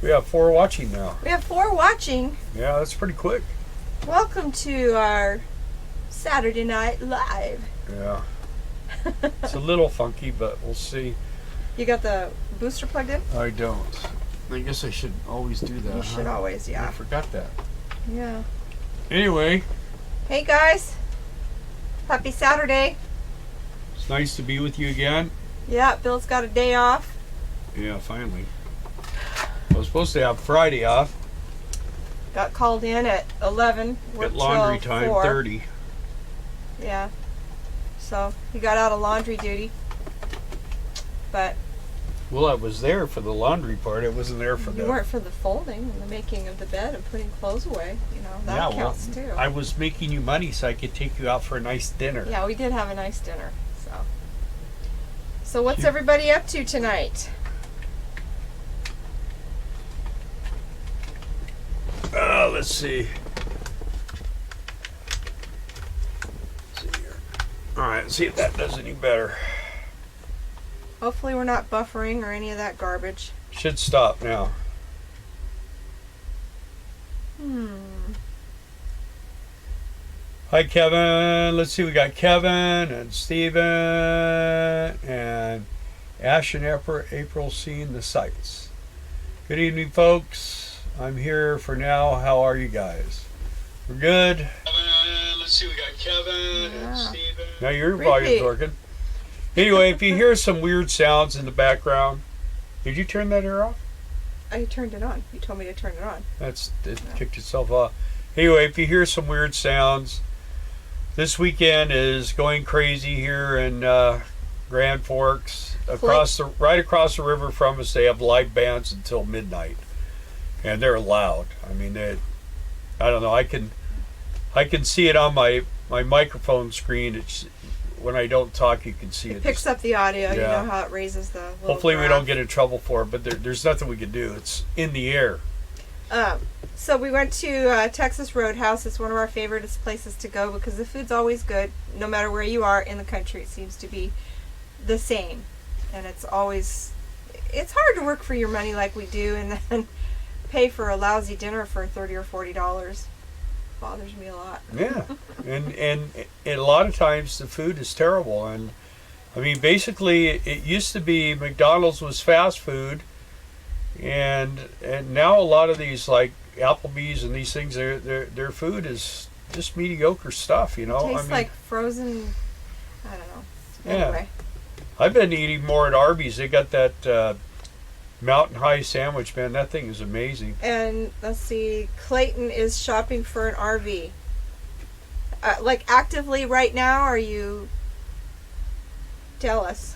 We have 4 watching now. We have 4 watching. Yeah, that's pretty quick. Welcome to our Saturday Night Live. Yeah. It's a little funky, but we'll see. You got the booster plugged in? I don't. I guess I should always do that. You should always, yeah. I forgot that. Yeah. Anyway. Hey guys. Happy Saturday. It's nice to be with you again. Yeah, Bill's got a day off. Yeah, finally. I was supposed to have Friday off. Got called in at 11. At laundry time, 4. 30. Yeah. So, he got out of laundry duty. But... Well, I was there for the laundry part. I wasn't there for you weren't for the folding and the making of the bed and putting clothes away. You know, that counts too. I was making you money so I could take you out for a nice dinner. Yeah, we did have a nice dinner. So what's everybody up to tonight? Let's see. Alright, see if that does any better. Hopefully we're not buffering or any of that garbage. Should stop now. Hi Kevin. Let's see, we got Kevin and Steven and Ash and April seeing the sights. Good evening, folks. I'm here for now. How are you guys? We're good. Let's see, we got Kevin and Steven. Now your volume's working. Anyway, if you hear some weird sounds in the background, did you turn that air off? I turned it on. You told me to turn it on. It kicked itself off. Anyway, if you hear some weird sounds, this weekend is going crazy here in Grand Forks. Right across the river from us, they have live bands until midnight, and they're loud. I mean, I don't know. I can see it on my microphone screen. It's when I don't talk, you can see it. It picks up the audio. Yeah. You know how it raises the. Hopefully, we don't get in trouble for it, but there's nothing we can do. It's in the air. So we went to Texas Roadhouse. It's one of our favorite places to go because the food's always good, no matter where you are in the country. It seems to be the same, and it's hard to work for your money like we do, and then pay for a lousy dinner for $30 or $40. Bothers me a lot. Yeah, and a lot of times the food is terrible. And I mean, basically, it used to be McDonald's was fast food, and now a lot of these like Applebee's and these things, their food is just mediocre stuff. You know, it tastes like frozen. I don't know. Yeah. Anyway, I've been eating more at Arby's. They got that Mountain High sandwich, man. That thing is amazing. And let's see, Clayton is shopping for an RV. Like actively right now, are you? Tell us.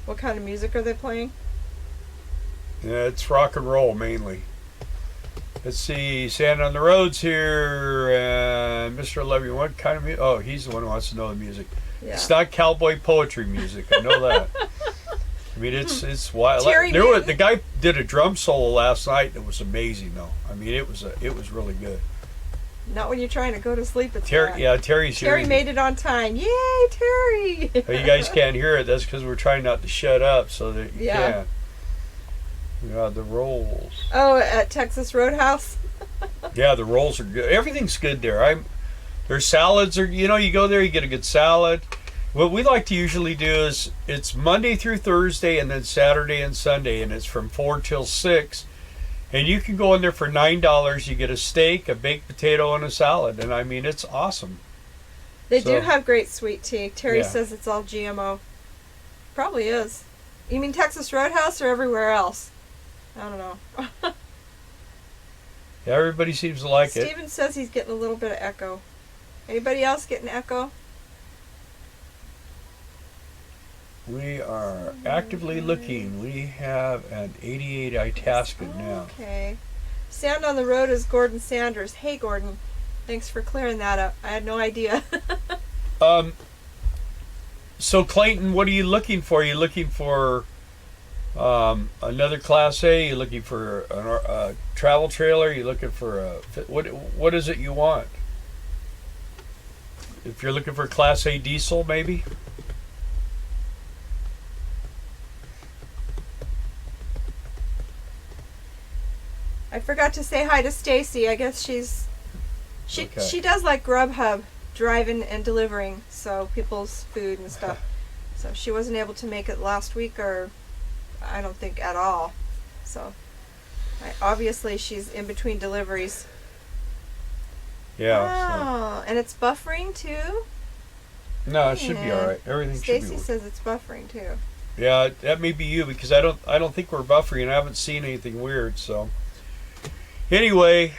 What kind of music are they playing? Yeah, it's rock and roll mainly. Let's see, Sand on the Road's here, and Mr. Levy, what kind of music? Oh, he's the one who wants to know the music. Yeah. It's not cowboy poetry music, I know that. I mean, it's wild. The guy did a drum solo last night. It was amazing, though. I mean, it was really good. Not when you're trying to go to sleep. Terry's here. Terry made it on time. Yay, Terry! You guys can't hear it. That's because we're trying not to shut up so that you can. Yeah, the rolls. Oh, at Texas Roadhouse? Yeah, the rolls are good. Everything's good there. Their salads are, you go there, you get a good salad. What we like to usually do is it's Monday through Thursday and then Saturday and Sunday, and it's from 4 till 6. And you can go in there for $9. You get a steak, a baked potato, and a salad. And I mean, it's awesome. They do have great sweet tea. Terry says it's all GMO. Probably is. You mean Texas Roadhouse or everywhere else? I don't know. Yeah, everybody seems to like it. Steven says he's getting a little bit of echo. Anybody else getting echo? We are actively looking. We have an 88 Itasca now. Okay. Sound on the Road is Gordon Sanders. Hey, Gordon. Thanks for clearing that up. I had no idea. So, Clayton, what are you looking for? Are you looking for another Class A? Are you looking for a travel trailer? Are you looking for what is it you want? If you're looking for Class A diesel, maybe? I forgot to say hi to Stacy. I guess she does like Grubhub, driving and delivering, so people's food and stuff. So she wasn't able to make it last week, or I don't think at all. So obviously she's in between deliveries. Yeah. Oh, and it's buffering too? No, it should be all right. Everything should be. Stacy says it's buffering too. Yeah, that may be you, because I don't think we're buffering. I haven't seen anything weird. So anyway,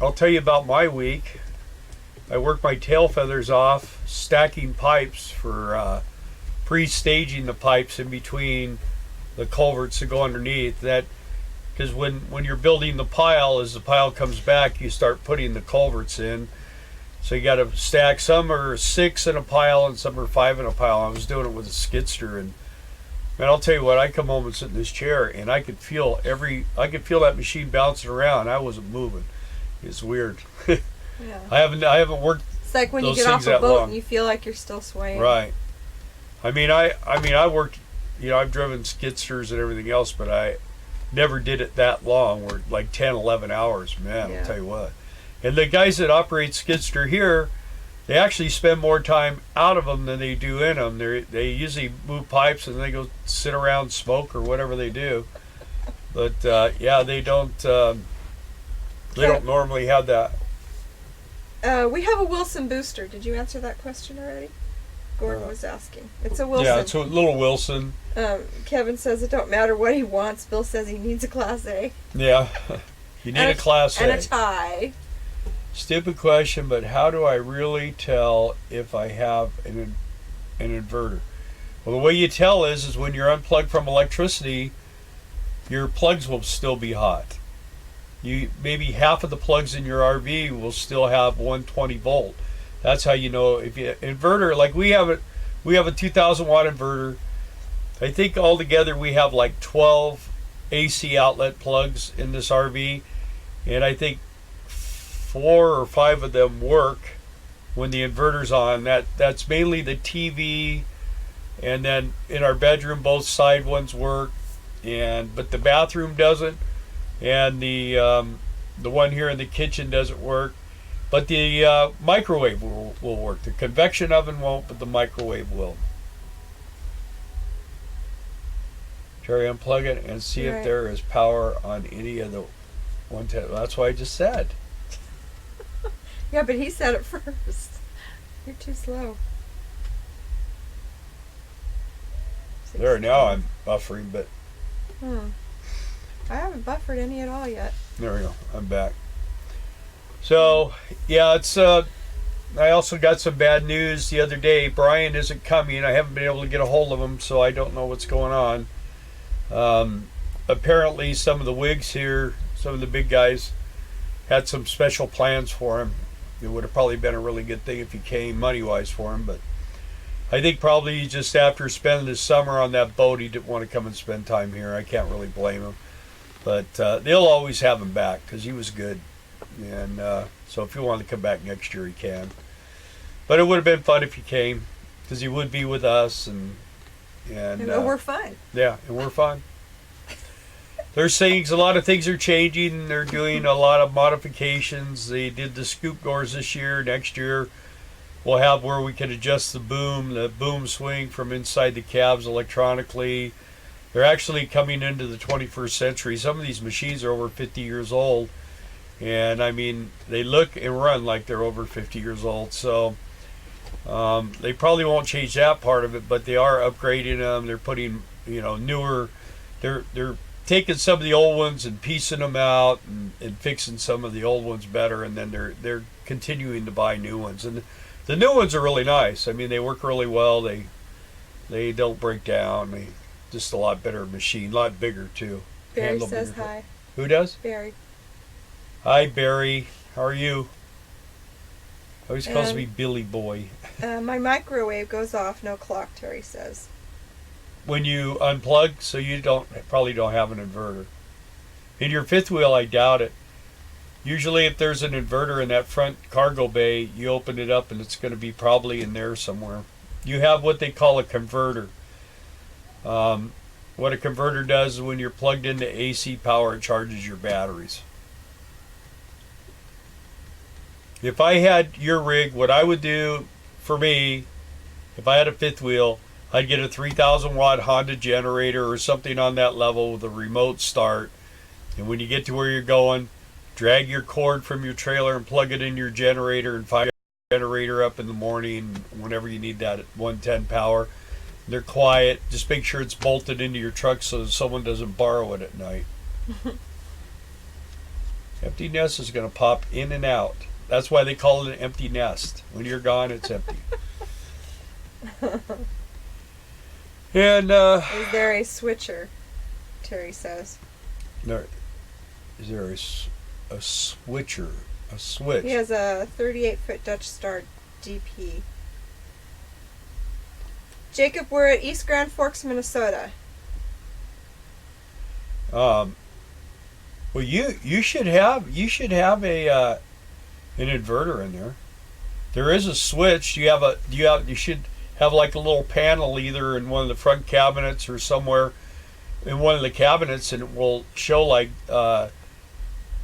I'll tell you about my week. I worked my tail feathers off stacking pipes for pre-staging the pipes in between the culverts to go underneath. That because when you're building the pile, as the pile comes back, you start putting the culverts in. So you got to stack. Some are 6 in a pile and some are 5 in a pile. I was doing it with a skidster, and man, I'll tell you what. I come home and sit in this chair, and I could feel that machine bouncing around. I wasn't moving. It's weird. Yeah. I haven't worked. It's like when you those get off things a that boat long. and you feel like you're still swaying. Right. I mean, I worked. I've driven skidsters and everything else, but I never did it that long. We're like 10, 11 hours, man. Yeah. I'll tell you what. And the guys that operate skidster here, they actually spend more time out of them than they do in them. They usually move pipes and they go sit around, smoke, or whatever they do. But yeah, they don't. They don't normally have that. We have a Wilson booster. Did you answer that question already? Gordon was asking. It's a Wilson. Yeah, it's a little Wilson. Kevin says it don't matter what he wants. Bill says he needs a Class A. Yeah, you need a Class A. And a tie. Stupid question, but how do I really tell if I have an inverter? Well, the way you tell is when you're unplugged from electricity, your plugs will still be hot. Maybe half of the plugs in your RV will still have 120 volt. That's how you know if you inverter. Like we have a 2,000 watt inverter. I think altogether we have like 12 AC outlet plugs in this RV, and I think 4 or 5 of them work when the inverter's on. That's mainly the TV, and then in our bedroom both side ones work, but the bathroom doesn't, and the one here in the kitchen doesn't work. But the microwave will work. The convection oven won't, but the microwave will. Terry, unplug it and see if there is power on any of the 110. That's what I just said. Yeah, but he said it first. You're too slow. There, now I'm buffering, but... I haven't buffered any at all yet. There we go. I'm back. So, yeah, it's... I also got some bad news the other day. Brian isn't coming. I haven't been able to get a hold of him, so I don't know what's going on. Apparently, some of the wigs here, some of the big guys, had some special plans for him. It would have probably been a really good thing if he came money-wise for him, but I think probably just after spending his summer on that boat, he didn't want to come and spend time here. I can't really blame him. But they'll always have him back because he was good. And so if he wanted to come back next year, he can. But it would have been fun if he came because he would be with us. And we're fun. Yeah, and we're fun. There's a lot of things are changing. They're doing a lot of modifications. They did the scoop doors this year. Next year, we'll have where we can adjust the boom swing from inside the cabs electronically. They're actually coming into the 21st century. Some of these machines are over 50 years old. And, I mean, they look and run like they're over 50 years old. So they probably won't change that part of it, but they are upgrading them. They're putting, newer... They're taking some of the old ones and piecing them out and fixing some of the old ones better, and then they're continuing to buy new ones. And the new ones are really nice. I mean, they work really well. They don't break down. They just a lot better machine, a lot bigger too. Barry says hi. Who does? Barry. Hi, Barry. How are you? Always calls me Billy Boy. My microwave goes off, no clock, Terry says. When you unplug, so you probably don't have an inverter. In your fifth wheel, I doubt it. Usually if there's an inverter in that front cargo bay, you open it up and it's going to be probably in there somewhere. You have what they call a converter. what a converter does is when you're plugged into AC power, it charges your batteries. If I had your rig, what I would do for me, if I had a fifth wheel, I'd get a 3,000 watt Honda generator or something on that level with a remote start. And when you get to where you're going, drag your cord from your trailer and plug it in your generator and fire the generator up in the morning whenever you need that at 110 power. They're quiet. Just make sure it's bolted into your truck so that someone doesn't borrow it at night. Empty nest is going to pop in and out. That's why they call it an empty nest. When you're gone, it's empty. And is there a switcher? Terry says. There, is there a switcher? A switch? He has a 38-foot Dutch Star DP. Jacob, we're at East Grand Forks, Minnesota. Well, you should have a an inverter in there. There is a switch. You should have like a little panel either in one of the front cabinets or somewhere in one of the cabinets, and it will show like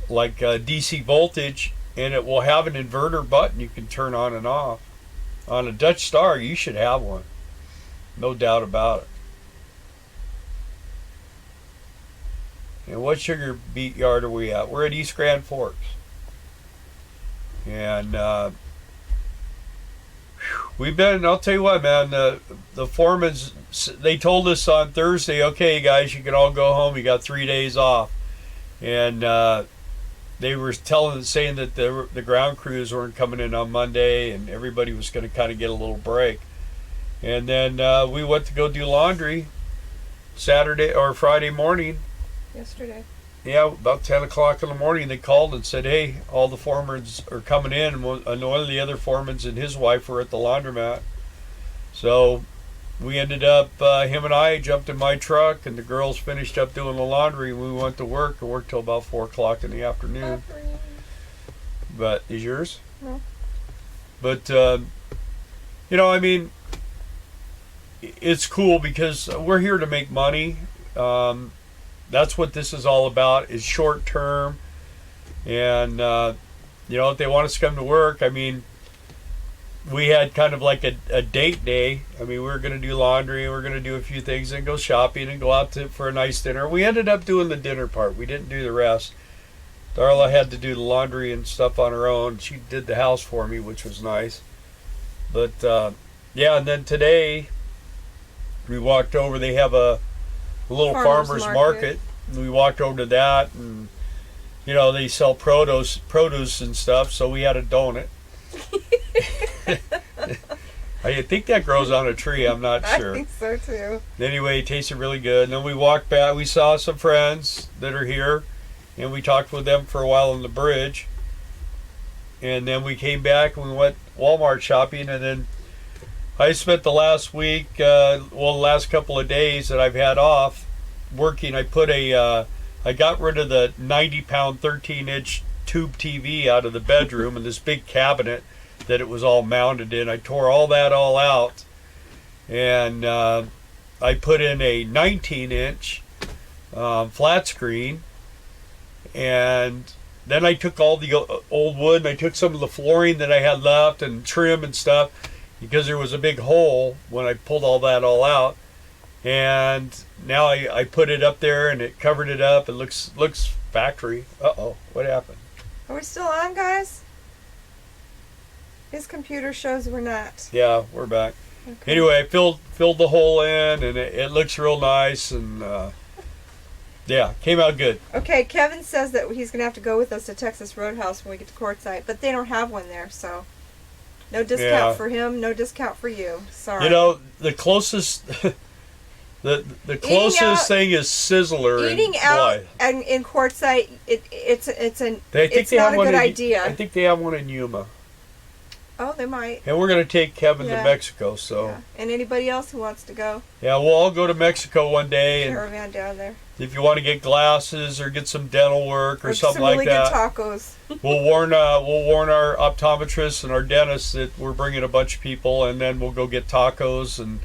DC voltage, and it will have an inverter button you can turn on and off. On a Dutch Star, you should have one. No doubt about it. And what sugar beet yard are we at? We're at East Grand Forks. And we've been, I'll tell you what, man, the foremans, they told us on Thursday, okay, guys, you can all go home. You got 3 days off. And they were saying that the ground crews weren't coming in on Monday, and everybody was going to kind of get a little break. And then we went to go do laundry Saturday or Friday morning. Yesterday. Yeah, about 10 o'clock in the morning, they called and said, hey, all the foremans are coming in. And one of the other foremans and his wife were at the laundromat. So we ended up, him and I jumped in my truck, and the girls finished up doing the laundry. We went to work and worked till about 4 o'clock in the afternoon. But is yours? No. But, I mean, it's cool because we're here to make money. That's what this is all about, is short term. And, if they want us to come to work, I mean, we had kind of like a date day. I mean, we were going to do laundry, we were going to do a few things and go shopping and go out for a nice dinner. We ended up doing the dinner part. We didn't do the rest. Darla had to do the laundry and stuff on her own. She did the house for me, which was nice. But, and then today we walked over. They have a little farmer's market. We walked over to that, and they sell produce and stuff, so we had a donut. I think that grows on a tree, I'm not sure. I think so too. Anyway, it tasted really good. And then we walked back. We saw some friends that are here, and we talked with them for a while on the bridge. And then we came back and we went Walmart shopping, and then I spent the last week, the last couple of days that I've had off working. I got rid of the 90-pound, 13-inch tube TV out of the bedroom and this big cabinet that it was all mounted in. I tore all that out, and I put in a 19-inch flat screen, and then I took all the old wood and I took some of the flooring that I had left and trim and stuff, because there was a big hole when I pulled all that out. And now I put it up there and it covered it up. It looks factory. Uh-oh, what happened? Are we still on, guys? His computer shows we're not. Yeah, we're back. Okay. Anyway, I filled the hole in, and it looks real nice, and came out good. Okay, Kevin says that he's going to have to go with us to Texas Roadhouse when we get to Quartzsite, but they don't have one there, so no discount for him, no discount for you. Sorry. The closest the closest thing is Sizzler. Eating out and in Quartzsite, it's not a good idea. I think they have one in Yuma. Oh, they might. And we're going to take Kevin to Mexico, so. Yeah. And anybody else who wants to go. Yeah, we'll all go to Mexico one day. Caravan down there. If you want to get glasses or get some dental work or something like that. Good tacos. we'll warn our optometrists and our dentists that we're bringing a bunch of people, and then we'll go get tacos and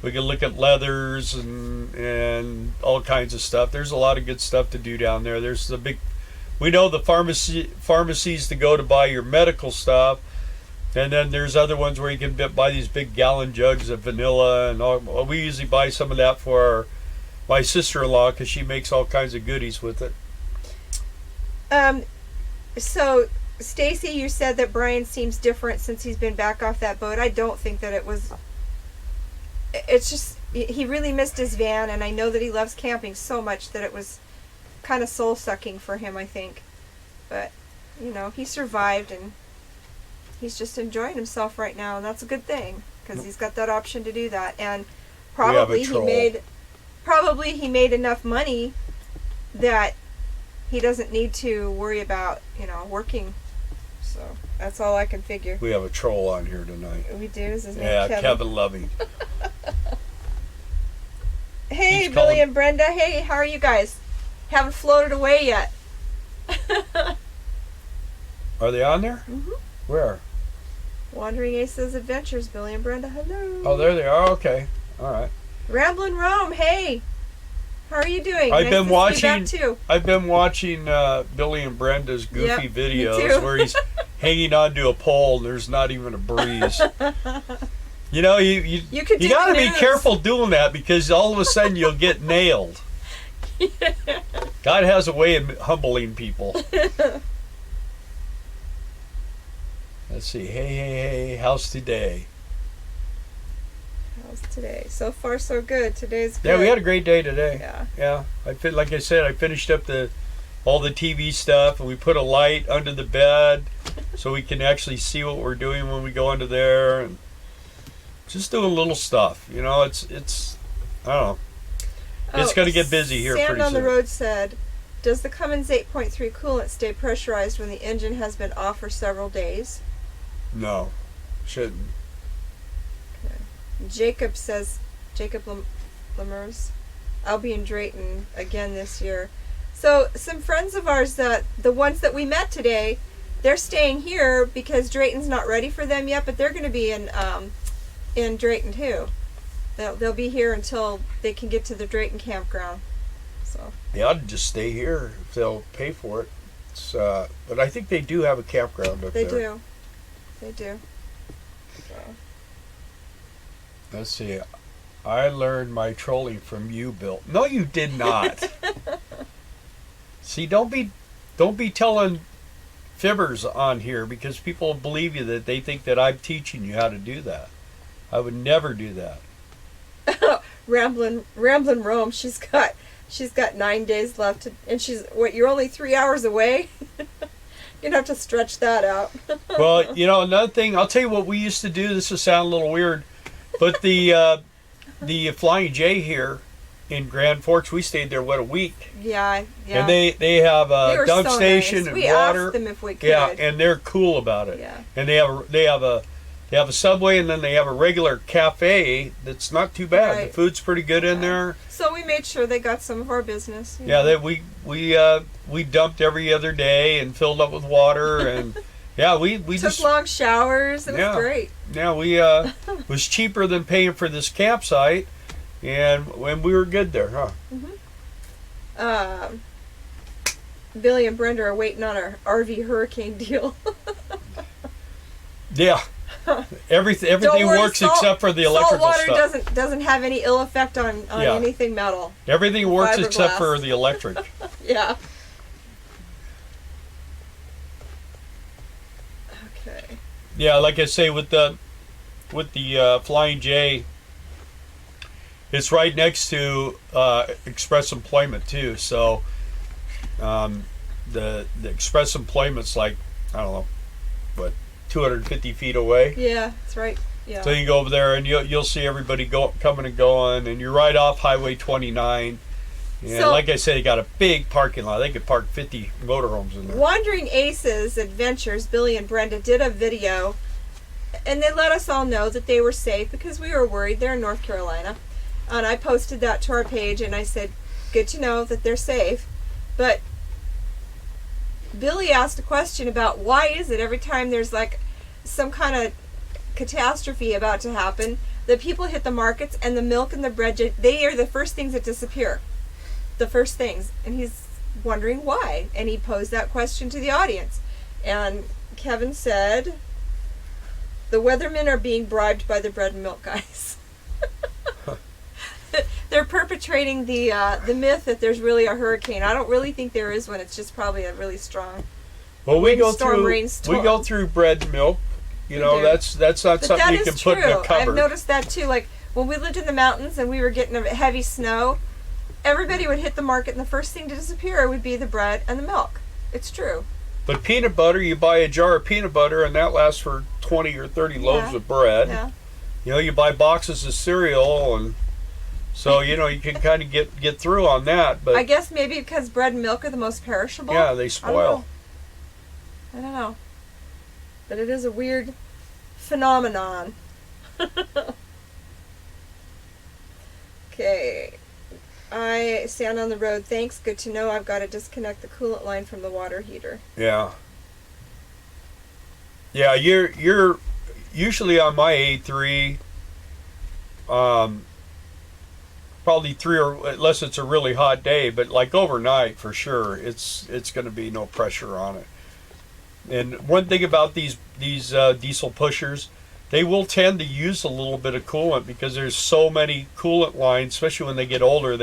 We can look at leathers and all kinds of stuff. There's a lot of good stuff to do down there. There's the big, we know the pharmacies to go to buy your medical stuff, and then there's other ones where you can buy these big gallon jugs of vanilla, and all. We usually buy some of that for my sister-in-law because she makes all kinds of goodies with it. So Stacy, you said that Brian seems different since he's been back off that boat. I don't think that it was. It's just he really missed his van, and I know that he loves camping so much that it was kind of soul-sucking for him, I think. But, you know, he survived, and he's just enjoying himself right now, and that's a good thing, because he's got that option to do that. And probably he made enough money that he doesn't need to worry about, you know, working. So that's all I can figure. We have a troll on here tonight. We do? Is his name Kevin? Kevin Loving. Hey, Billy and Brenda. Hey, how are you guys? Haven't floated away yet. Are they on there? Mm-hmm. Where? Wandering Aces Adventures, Billy and Brenda. Hello. Oh, there they are. Okay. All right. Ramblin' Rome. Hey. How are you doing? I've been watching. Too. I've been watching Billy and Brenda's goofy videos where he's hanging onto a pole and there's not even a breeze. You know, you got to be careful doing that because all of a sudden you'll get nailed. God has a way of humbling people. Let's see. Hey, how's today? How's today? So far, so good. Today's good. Yeah, we had a great day today. Yeah. Like I said, I finished up all the TV stuff, and we put a light under the bed so we can actually see what we're doing when we go under there, and just doing little stuff. You know, it's I don't know. It's going to get busy here pretty soon. Sand on the Road said, does the Cummins 8.3 coolant stay pressurized when the engine has been off for several days? No, shouldn't. Okay. Jacob says, Jacob Lemers, I'll be in Drayton again this year. So some friends of ours, the ones that we met today, they're staying here because Drayton's not ready for them yet, but they're going to be in Drayton too. They'll be here until they can get to the Drayton campground. So yeah, I'd just stay here if they'll pay for it. But I think they do have a campground up there. They do. So. Let's see. I learned my trolling from you, Bill. No, you did not. See, don't be telling fibbers on here because people believe you that they think that I'm teaching you how to do that. I would never do that. Ramblin' Rome. She's got 9 days left, and you're only 3 hours away. You're gonna have to stretch that out. Well, you know, another thing. I'll tell you what we used to do. This will sound a little weird, but the Flying J here in Grand Forks, we stayed there a week. Yeah. And they have a dump station and we water. Asked them if we could. Yeah, and they're cool about it. Yeah. And they have a Subway, and then they have a regular cafe that's not too bad. Right. The food's pretty good in there. So we made sure they got some of our business. Yeah, we dumped every other day and filled up with water, and yeah, we took just long showers. It was great. Yeah, we was cheaper than paying for this campsite, and when we were good there, huh? Mm-hmm. Billy and Brenda are waiting on our RV hurricane deal. Yeah. Everything works except for the electrical salt water stuff. doesn't have any ill effect on anything metal. Everything works Fiberglass. except for the electric. Yeah. Okay. Yeah, like I say, with the Flying J, it's right next to Express Employment too. So the Express Employment's like, I don't know, what, 250 feet away. Yeah, that's right. Yeah. So you go over there and you'll see everybody coming and going, and you're right off Highway 29. And so, like I said, you got a big parking lot. They could park 50 motorhomes in there. Wandering Aces Adventures, Billy and Brenda did a video, and they let us all know that they were safe because we were worried. They're in North Carolina. And I posted that to our page, and I said, good to know that they're safe. But Billy asked a question about why is it every time there's like some kind of catastrophe about to happen, that people hit the markets and the milk and the bread, they are the first things that disappear. The first things. And he's wondering why. And he posed that question to the audience. And Kevin said, the weathermen are being bribed by the bread and milk guys. They're perpetrating the myth that there's really a hurricane. I don't really think there is one. It's just probably a really strong we go through bread and milk. You know, that's not something that you can put in a cupboard. I've noticed that too. Like when we lived in the mountains and we were getting a heavy snow, everybody would hit the market and the first thing to disappear would be the bread and the milk. It's true. But peanut butter, you buy a jar of peanut butter and that lasts for 20 or 30 loaves of bread. Yeah. You know, you buy boxes of cereal, and so, you know, you can kind of get through on that. But I guess maybe because bread and milk are the most perishable. Yeah, they spoil. I don't know. But it is a weird phenomenon. Okay. I stand on the road. Thanks. Good to know. I've got to disconnect the coolant line from the water heater. Yeah. Yeah, you're usually on my A3. Probably 3 or unless it's a really hot day, but like overnight for sure, it's going to be no pressure on it. And one thing about these diesel pushers, they will tend to use a little bit of coolant because there's so many coolant lines, especially when they get older.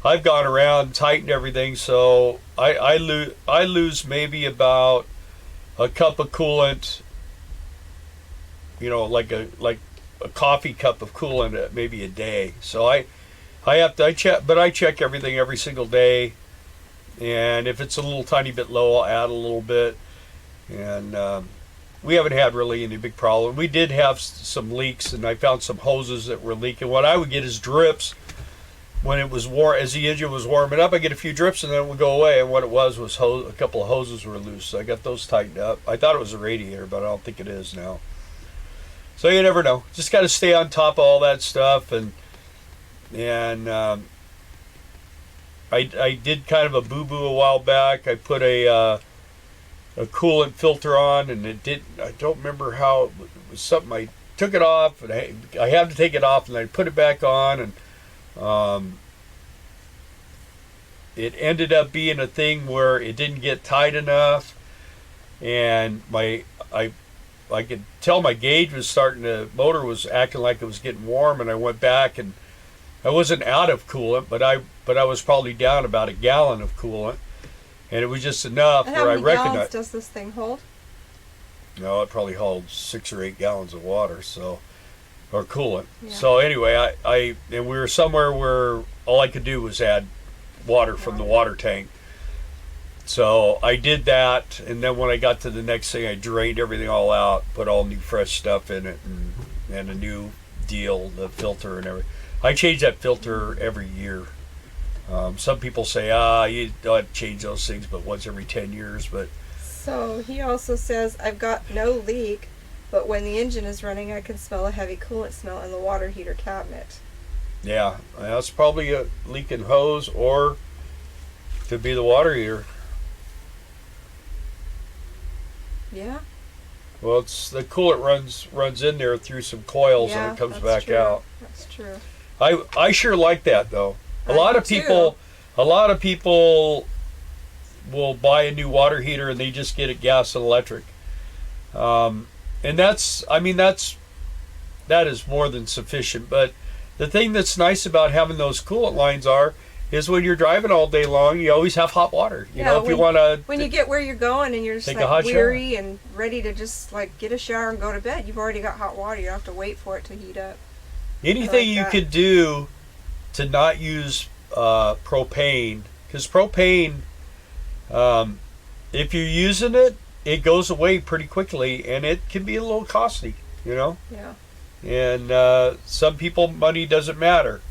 I've gone around, tightened everything, so I lose maybe about a cup of coolant. You know, like a coffee cup of coolant maybe a day. So I check everything every single day, and if it's a little tiny bit low, I'll add a little bit. And we haven't had really any big problem. We did have some leaks, and I found some hoses that were leaking. What I would get is drips when it was warm. As the engine was warming up, I get a few drips, and then it would go away. And what it was a couple of hoses were loose. So I got those tightened up. I thought it was a radiator, but I don't think it is now. So you never know. Just got to stay on top of all that stuff, and I did kind of a boo-boo a while back. I put a coolant filter on, and I don't remember how, it was something, I took it off, and I had to take it off, and I put it back on, and it ended up being a thing where it didn't get tight enough, and I could tell my gauge was motor was acting like it was getting warm, and I went back, and I wasn't out of coolant, but I was probably down about a gallon of coolant, and it was just enough where I recognized. How many gallons does this thing hold? No, it probably holds 6 or 8 gallons of water, or coolant. Yeah. So anyway, and we were somewhere where all I could do was add water from the water tank. So I did that, and then when I got to the next thing, I drained everything all out, put all new fresh stuff in it, and a new deal, the filter and everything. I change that filter every year. Some people say, you don't change those things but once every 10 years. But so he also says, I've got no leak, but when the engine is running, I can smell a heavy coolant smell in the water heater cabinet. Yeah, that's probably a leaking hose, or could be the water heater. Yeah. Well, it's the coolant runs in there through some coils, and it comes back out. That's true. I sure like that though. A lot of people will buy a new water heater and they just get it gas and electric. And that is more than sufficient. But the thing that's nice about having those coolant lines is when you're driving all day long, you always have hot water. You know, if you want to. When you get where you're going and you're just like weary and ready to just like get a shower and go to bed, you've already got hot water. You don't have to wait for it to heat up. Anything you could do to not use propane, because propane, if you're using it, it goes away pretty quickly, and it can be a little costly, you know. Yeah. And some people, money doesn't matter,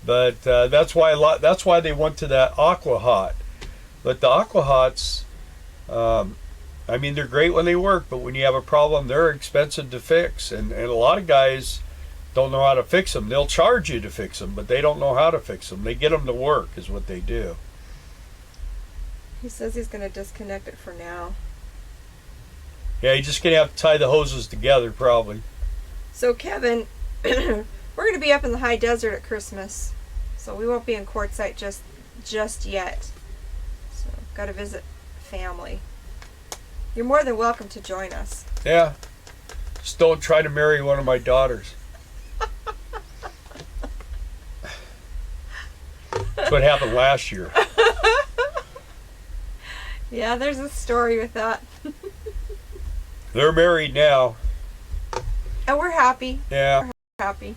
but that's why they went to that Aqua Hot. But the Aqua Hots, they're great when they work, but when you have a problem, they're expensive to fix, and a lot of guys don't know how to fix them. They'll charge you to fix them, but they don't know how to fix them. They get them to work is what they do. He says he's going to disconnect it for now. Yeah, you're just going to have to tie the hoses together probably. So Kevin, we're going to be up in the high desert at Christmas, so we won't be in Quartzsite just yet. So got to visit family. You're more than welcome to join us. Yeah. Just don't try to marry one of my daughters. That's what happened last year. Yeah, there's a story with that. They're married now. And we're happy. Yeah. We're happy.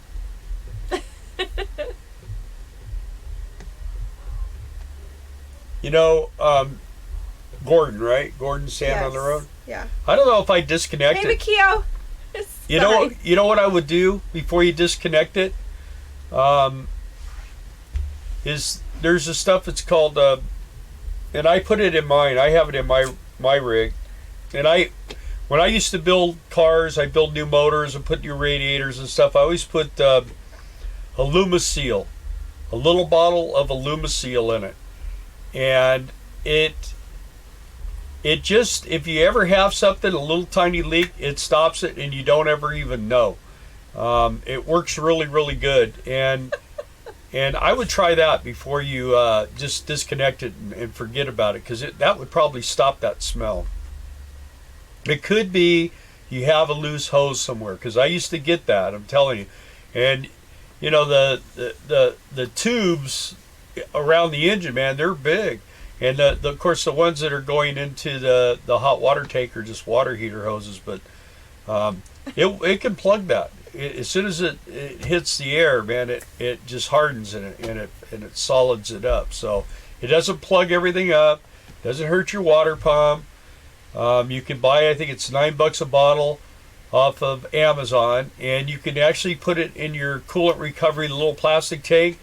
You know, Gordon, right? Gordon standing on the road. Yeah. I don't know if I disconnect Hey, it. Makio. You know what I would do before you disconnect it? Is there's this stuff that's called and I put it in mine. I have it in my rig. And when I used to build cars, I build new motors and put new radiators and stuff. I always put Alumaseal, a little bottle of Alumaseal in it. And it just, if you ever have something, a little tiny leak, it stops it and you don't ever even know. It works really, really good. And I would try that before you just disconnect it and forget about it, because that would probably stop that smell. It could be you have a loose hose somewhere, because I used to get that, I'm telling you. And you know, the tubes around the engine, man, they're big. And of course, the ones that are going into the hot water tank are just water heater hoses, but it can plug that. As soon as it hits the air, man, it just hardens and it solids it up. So it doesn't plug everything up, doesn't hurt your water pump. You can buy, I think it's $9 a bottle off of Amazon, and you can actually put it in your coolant recovery, the little plastic tank.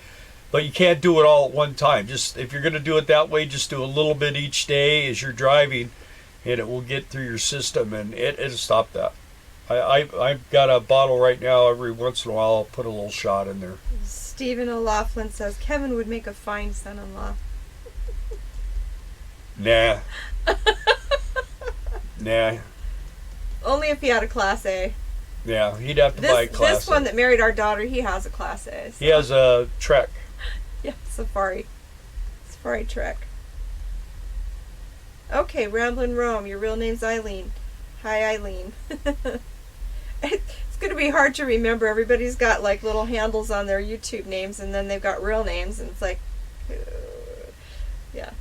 But you can't do it all at one time. Just if you're going to do it that way, just do a little bit each day as you're driving, and it will get through your system, and it'll stop that. I've got a bottle right now. Every once in a while, I'll put a little shot in there. Stephen O'Laughlin says Kevin would make a fine son-in-law. Nah. Nah. Only if he had a Class A. Yeah, he'd have to buy a Class A. This one that married our daughter, he has a Class A. So. He has a Trek. Yeah, Safari Trek. Okay, Ramblin' Rome. Your real name's Eileen. Hi, Eileen. It's going to be hard to remember. Everybody's got like little handles on their YouTube names, and then they've got real names, and it's like, yeah.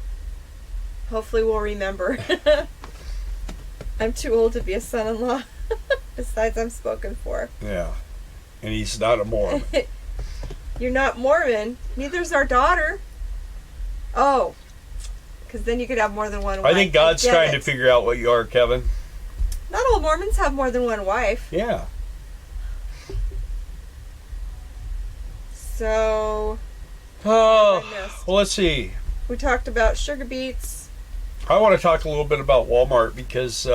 Hopefully we'll remember. I'm too old to be a son-in-law. Besides, I'm spoken for. Yeah. And he's not a Mormon. You're not Mormon. Neither's our daughter. Oh. Because then you could have more than one wife. I think God's trying to figure out what you are, Kevin. Not all Mormons have more than one wife. Yeah. So. Oh, well, let's see. We talked about sugar beets. I want to talk a little bit about Walmart, because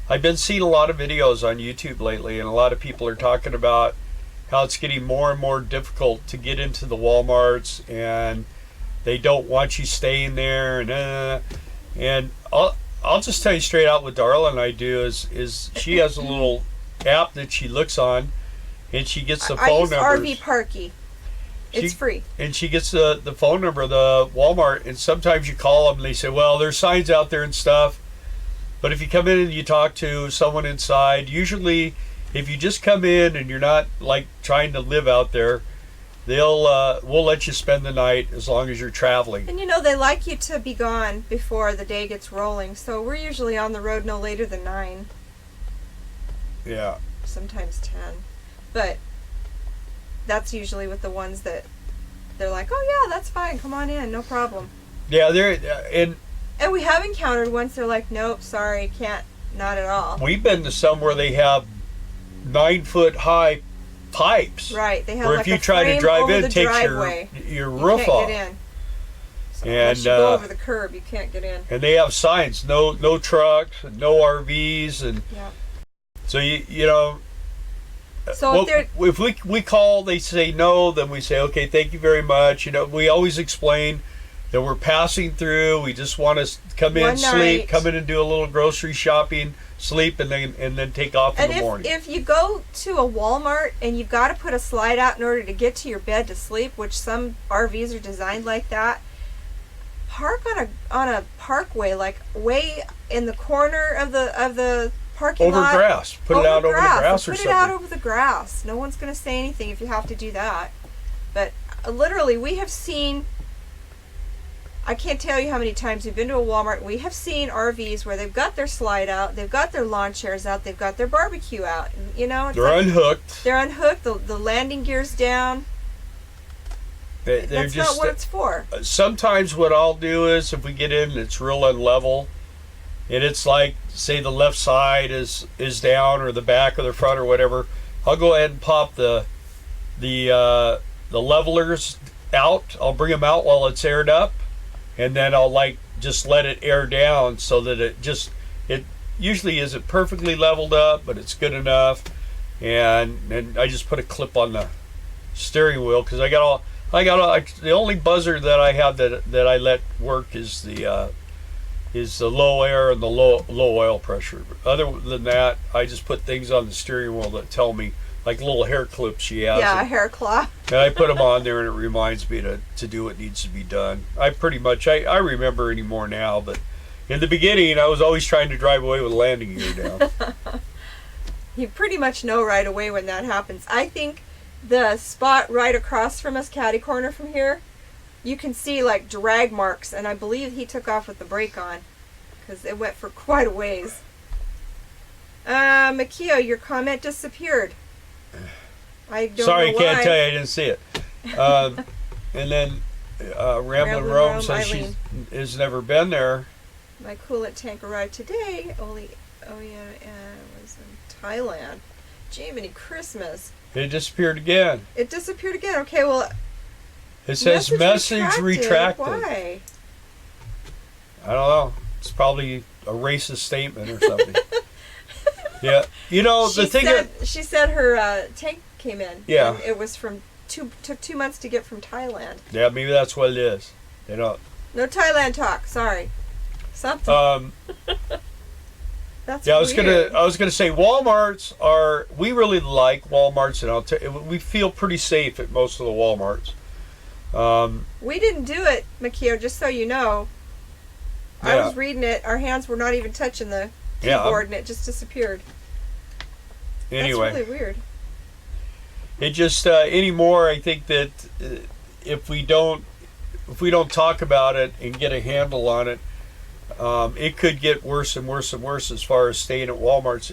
I've been seeing a lot of videos on YouTube lately, and a lot of people are talking about how it's getting more and more difficult to get into the Walmarts, and they don't want you staying there, and I'll just tell you straight out what Darla and I do is she has a little app that she looks on, and she gets the phone numbers. I use RV Parky. It's free. And she gets the phone number of the Walmart, and sometimes you call them and they say, well, there's signs out there and stuff. But if you come in and you talk to someone inside, usually if you just come in and you're not like trying to live out there, we'll let you spend the night as long as you're traveling. And you know, they like you to be gone before the day gets rolling, so we're usually on the road no later than 9. Yeah. Sometimes 10. But that's usually with the ones that they're like, oh yeah, that's fine, come on in, no problem. Yeah, and we have encountered ones they're like, nope, sorry, can't, not at all. We've been to some where they have 9-foot high pipes. Right, they have where like if you a try frame to drive over in, the it takes driveway. your You roof can't off. get in. So And unless you go over the curb, you can't get in. And they have signs, no trucks, no RVs, and yeah. So you know. So if we call, they say no, then we say, okay, thank you very much. You know, we always explain that we're passing through. We just want to come in, One sleep, night. come in and do a little grocery shopping, sleep, and then take off in the morning. If you go to a Walmart and you've got to put a slide out in order to get to your bed to sleep, which some RVs are designed like that, park on a parkway, like way in the corner of the parking Over lot. grass. Put it out over the grass or Put something. it out over the grass. No one's going to say anything if you have to do that. But literally, we have seen, I can't tell you how many times we've been to a Walmart. We have seen RVs where they've got their slide out, they've got their lawn chairs out, they've got their barbecue out. You know, it's They're unhooked. They're unhooked. The landing gear's down. They're That's just, not what it's for. sometimes what I'll do is if we get in and it's real unlevel, and it's like, say the left side is down or the back or the front or whatever, I'll go ahead and pop the levelers out. I'll bring them out while it's aired up, and then I'll just let it air down so that it usually isn't perfectly leveled up, but it's good enough. And I just put a clip on the steering wheel because the only buzzer that I have that I let work is the low air and the low oil pressure. Other than that, I just put things on the steering wheel that tell me, like little hair clips she has. Yeah, a hair claw. And I put them on there, and it reminds me to do what needs to be done. I remember anymore now, but in the beginning, I was always trying to drive away with landing gear down. You pretty much know right away when that happens. I think the spot right across from us, catty corner from here, you can see like drag marks, and I believe he took off with the brake on because it went for quite a ways. Makio, your comment disappeared. I don't Sorry, know can't why. tell you, I didn't see it. And then Ramblin' Rome says she Eileen. has never been there. My coolant tank arrived today. It was in Thailand. Jiminy Christmas. It disappeared again. It disappeared again. Okay, well, It says message retracted. Why? I don't know. It's probably a racist statement or something. Yeah, She said her tank came in. Yeah. And it was took 2 months to get from Thailand. Yeah, maybe that's what it is. They don't. No Thailand talk. Sorry. Something. That's Yeah, weird. I was gonna say Walmarts are. We really like Walmarts, and we feel pretty safe at most of the Walmarts. We didn't do it, Makio, just so you know. I Yeah. was reading it. Our hands were not even touching the Yeah, keyboard, and it just disappeared. Anyway, That's really weird. it just anymore. I think that if we don't talk about it and get a handle on it, it could get worse and worse and worse as far as staying at Walmarts.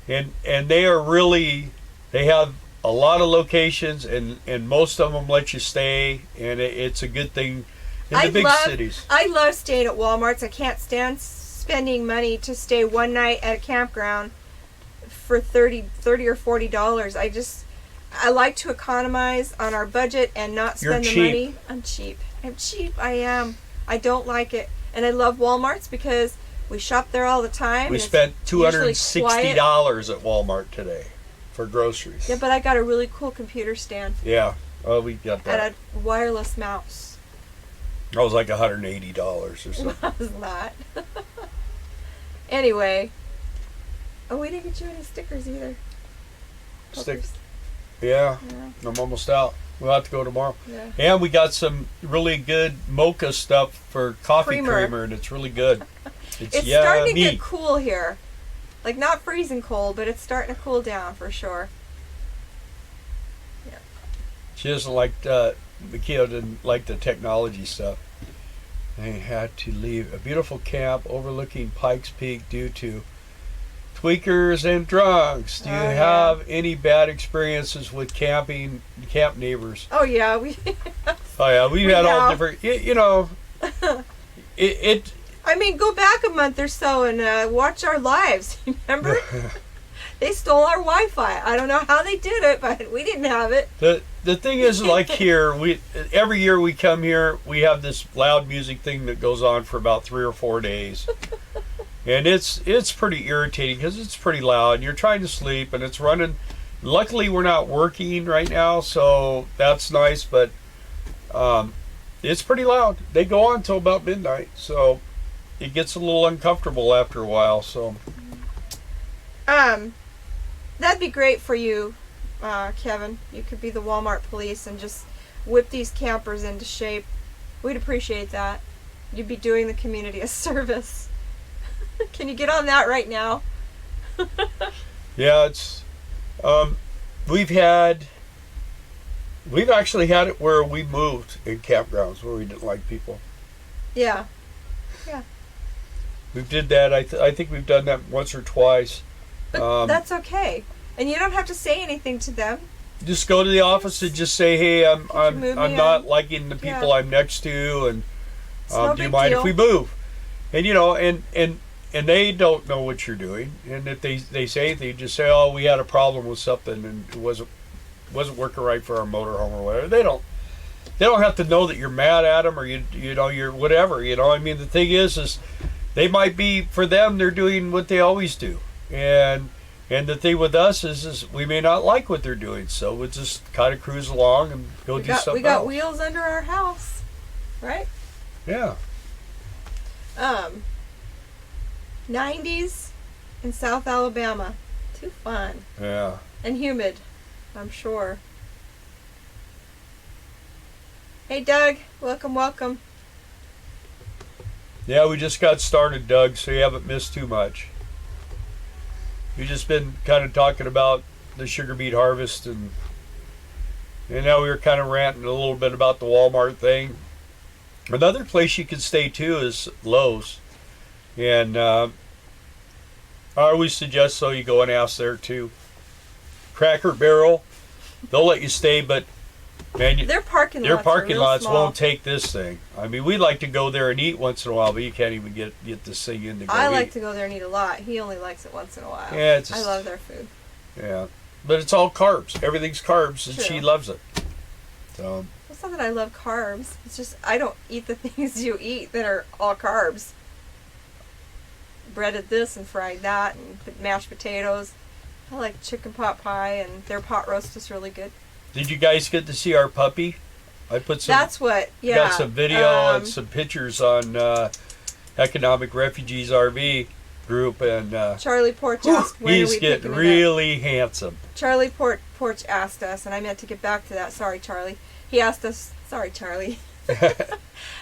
And they are really, they have a lot of locations, and most of them let you stay, and it's a good thing in the big cities. I love staying at Walmarts. I can't stand spending money to stay one night at a campground for $30 or $40. I like to economize on our budget and not spend You're the cheap. money. I'm cheap. I am. I don't like it. And I love Walmarts because we shop there all the time. We and spent it's usually $260 quiet. at Walmart today for groceries. Yeah, but I got a really cool computer stand Yeah. Oh, we got that. and a wireless mouse. That was like $180 or something. I was not. Anyway. Oh, we didn't get you any stickers either. Stick. Pokers. Yeah, Yeah. I'm almost out. We'll have to go tomorrow. Yeah. And we got some really good mocha stuff for coffee creamer, and it's really good. It's starting to get cool here. Like, not freezing cold, but it's starting to cool down for sure. Yeah. She doesn't like, Makio didn't like the technology stuff. They had to leave a beautiful camp overlooking Pikes Peak due to tweakers and drunks. Do you have any bad experiences with camp neighbors? Oh, yeah. We've had all different, I mean, go back a month or so and watch our lives. Remember? They stole our Wi-Fi. I don't know how they did it, but we didn't have it. The thing is, like here, every year we come here, we have this loud music thing that goes on for about 3 or 4 days. And it's pretty irritating because it's pretty loud and you're trying to sleep and it's running. Luckily, we're not working right now, so that's nice. But it's pretty loud. They go on until about midnight, so it gets a little uncomfortable after a while. So, that'd be great for you, Kevin. You could be the Walmart police and just whip these campers into shape. We'd appreciate that. You'd be doing the community a service. Can you get on that right now? yeah, it's we've actually had it where we moved in campgrounds where we didn't like people. Yeah. We did that. I think we've done that once or twice. But that's okay, and you don't have to say anything to them. Just go to the office and just say, "Hey, I'm move me not on?" liking the people Yeah. I'm next to, and It's no do you big mind deal. if we move?" And you know, and they don't know what you're doing, and if they say anything, just say, "Oh, we had a problem with something, and it wasn't working right for our motorhome or whatever." They don't have to know that you're mad at them or you know you're whatever. You know, I mean, the thing is they might be, for them, they're doing what they always do, and the thing with us is we may not like what they're doing, so we'll just kind of cruise along and go do something We got else. wheels under our house, right? Yeah. 90s in South Alabama. Too fun. Yeah. And humid, I'm sure. Hey, Doug. Welcome. Yeah, we just got started, Doug, so you haven't missed too much. We've just been kind of talking about the sugar beet harvest, and now we were kind of ranting a little bit about the Walmart thing. Another place you can stay too is Lowe's, and I always suggest so you go and ask there too. Cracker Barrel, they'll let you stay, but man, Their parking their lots, parking are real lots small. won't take this thing. I mean, we like to go there and eat once in a while, but you can't even get this thing in to go I eat. like to go there and eat a lot. He only likes it once in a while. Yeah, it's I just- love their food. Yeah, but it's all carbs. Everything's carbs, and she True. loves it. So It's not that I love carbs. It's just I don't eat the things you eat that are all carbs. Breaded this and fried that and mashed potatoes. I like chicken pot pie, and their pot roast is really good. did you guys get to see our puppy? I put some. That's what, yeah. Got some video and some pictures on Economic Refugees RV group, and Charlie Porch asked when are he's we getting picking it up. really handsome. Charlie Porch asked us, and I meant to get back to that. Sorry, Charlie. He asked us. Sorry, Charlie.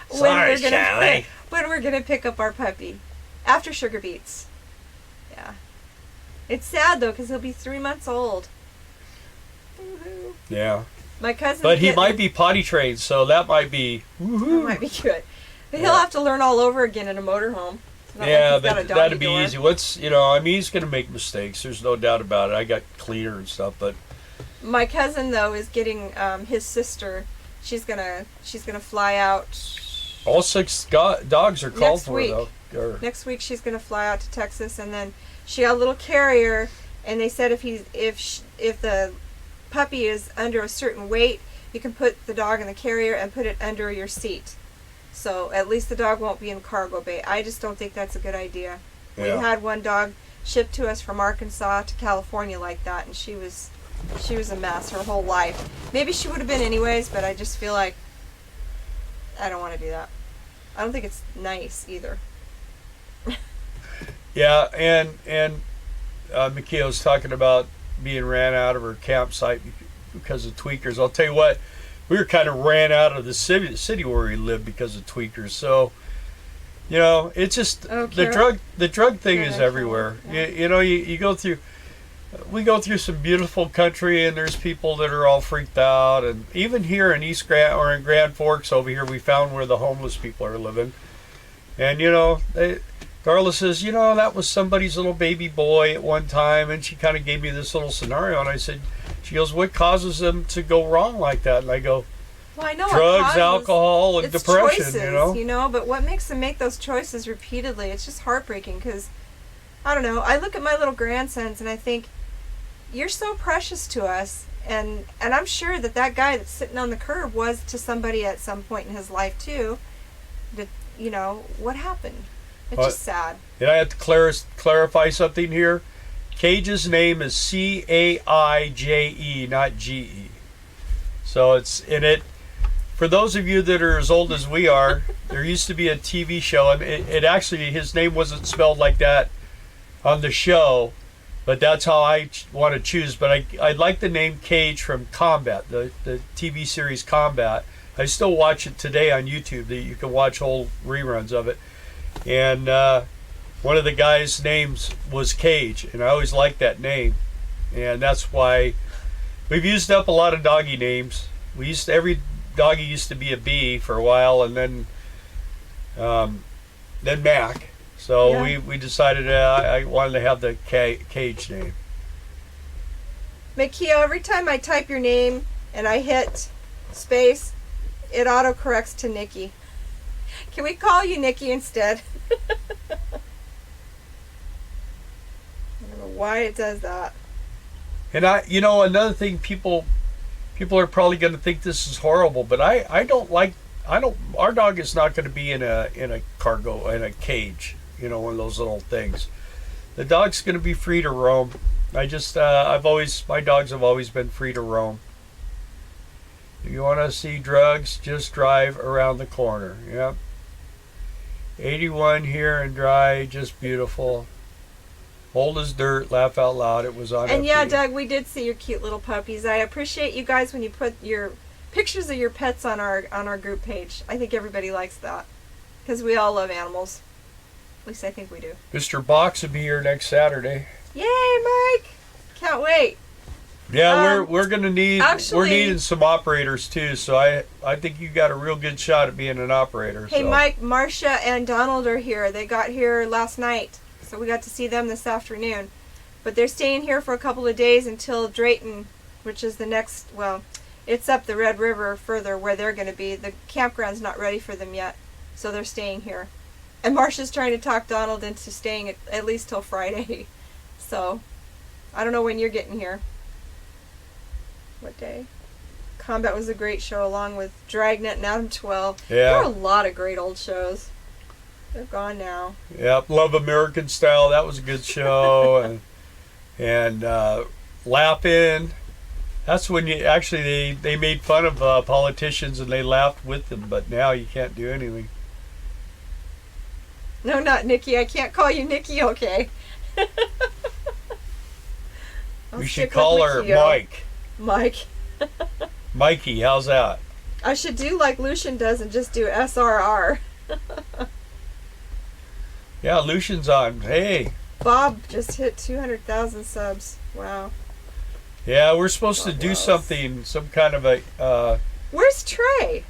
Sorry, Charlie. When we're gonna pick up our puppy after Sugar Beets. Yeah. It's sad though, because he'll be 3 months old. Woohoo. Yeah, My cousin. but he might be potty trained, so that might be. That Woohoo. might be good. But he'll Yeah. have to learn all over again in a motorhome. It's not like Yeah, he's got a but doggy that'd be door. easy. What's I mean, he's gonna make mistakes. There's no doubt about it. I got cleaner and stuff, but My cousin though is getting his sister. She's gonna fly out all 6 dogs are called Next for week. though. Or- next week. She's gonna fly out to Texas, and then she got a little carrier. And they said if the puppy is under a certain weight, you can put the dog in the carrier and put it under your seat. So at least the dog won't be in cargo bay. I just don't think that's a good idea. Yeah. We had one dog shipped to us from Arkansas to California like that, and she was a mess her whole life. Maybe she would have been anyways, but I just feel like I don't want to do that. I don't think it's nice either. Yeah, and Mikia was talking about being ran out of her campsite because of tweakers. I'll tell you what, we were kind of ran out of the city where we lived because of tweakers. So, it's just Oh, the Kara- drug thing Kara is and everywhere. Kara, You go through. We go through some beautiful country, and there's people that are all freaked out. And even here in East Grand or in Grand Forks over here, we found where the homeless people are living. And Darla says, that was somebody's little baby boy at one time, and she kind of gave me this little scenario, and I said, she goes, what causes them to go wrong like that? And I go, Well, I know what drugs, causes- alcohol, and it's depression, choices, but what makes them make those choices repeatedly? It's just heartbreaking because, I don't know, I look at my little grandsons and I think, you're so precious to us, and I'm sure that guy that's sitting on the curb was to somebody at some point in his life too. That, what happened? It's just sad. And I have to clarify something here. Cage's name is Caije, not Ge. So it's in it. for those of you that are as old as we are, there used to be a TV show, and it actually, his name wasn't spelled like that on the show, but that's how I want to choose. But I like the name Cage from Combat, the TV series Combat. I still watch it today on YouTube. You can watch whole reruns of it. And one of the guys' names was Cage, and I always liked that name. And that's why we've used up a lot of doggy names. Every doggy used to be a B for a while, and then Mac. So Yeah. we decided I wanted to have the Cage name. Mikio, every time I type your name and I hit space, it autocorrects to Nikki. Can we call you Nikki instead? I don't know why it does that. And another thing, people are probably going to think this is horrible, but our dog is not going to be in a cage, one of those little things. The dog's going to be free to roam. My dogs have always been free to roam. If you want to see drugs, just drive around the corner. Yep. 81 here and dry, just beautiful. Old as dirt, laugh out loud. It was on. And yeah, FB. Doug, we did see your cute little puppies. I appreciate you guys when you put your pictures of your pets on our group page. I think everybody likes that because we all love animals. At least I think we do. Mr. Box will be here next Saturday. Yay, Mike! Can't wait. Yeah, we're gonna need actually, we're needing some operators too. So I think you got a real good shot at being an operator. Hey, so. Mike, Marcia, and Donald are here. They got here last night, so we got to see them this afternoon. But they're staying here for a couple of days until Drayton, which is the next. Well, it's up the Red River further where they're going to be. The campground's not ready for them yet, so they're staying here. And Marcia's trying to talk Donald into staying at least till Friday. So I don't know when you're getting here. What day? Combat was a great show, along with Dragnet and Adam 12. Yeah. There are a lot of great old shows. They're gone now. Yep, Love American Style. That was a good show, and Laugh-In. That's when they made fun of politicians and they laughed with them. But now you can't do anything. No, not Nikki. I can't call you Nikki. Okay. We should call her Mike. Mike. Mikey, how's that? I should do like Lucian does and just do SRR. Yeah, Lucian's on. Hey. Bob just hit 200,000 subs. Wow. Yeah, we're supposed to do knows? something, some kind of a. Where's Trey?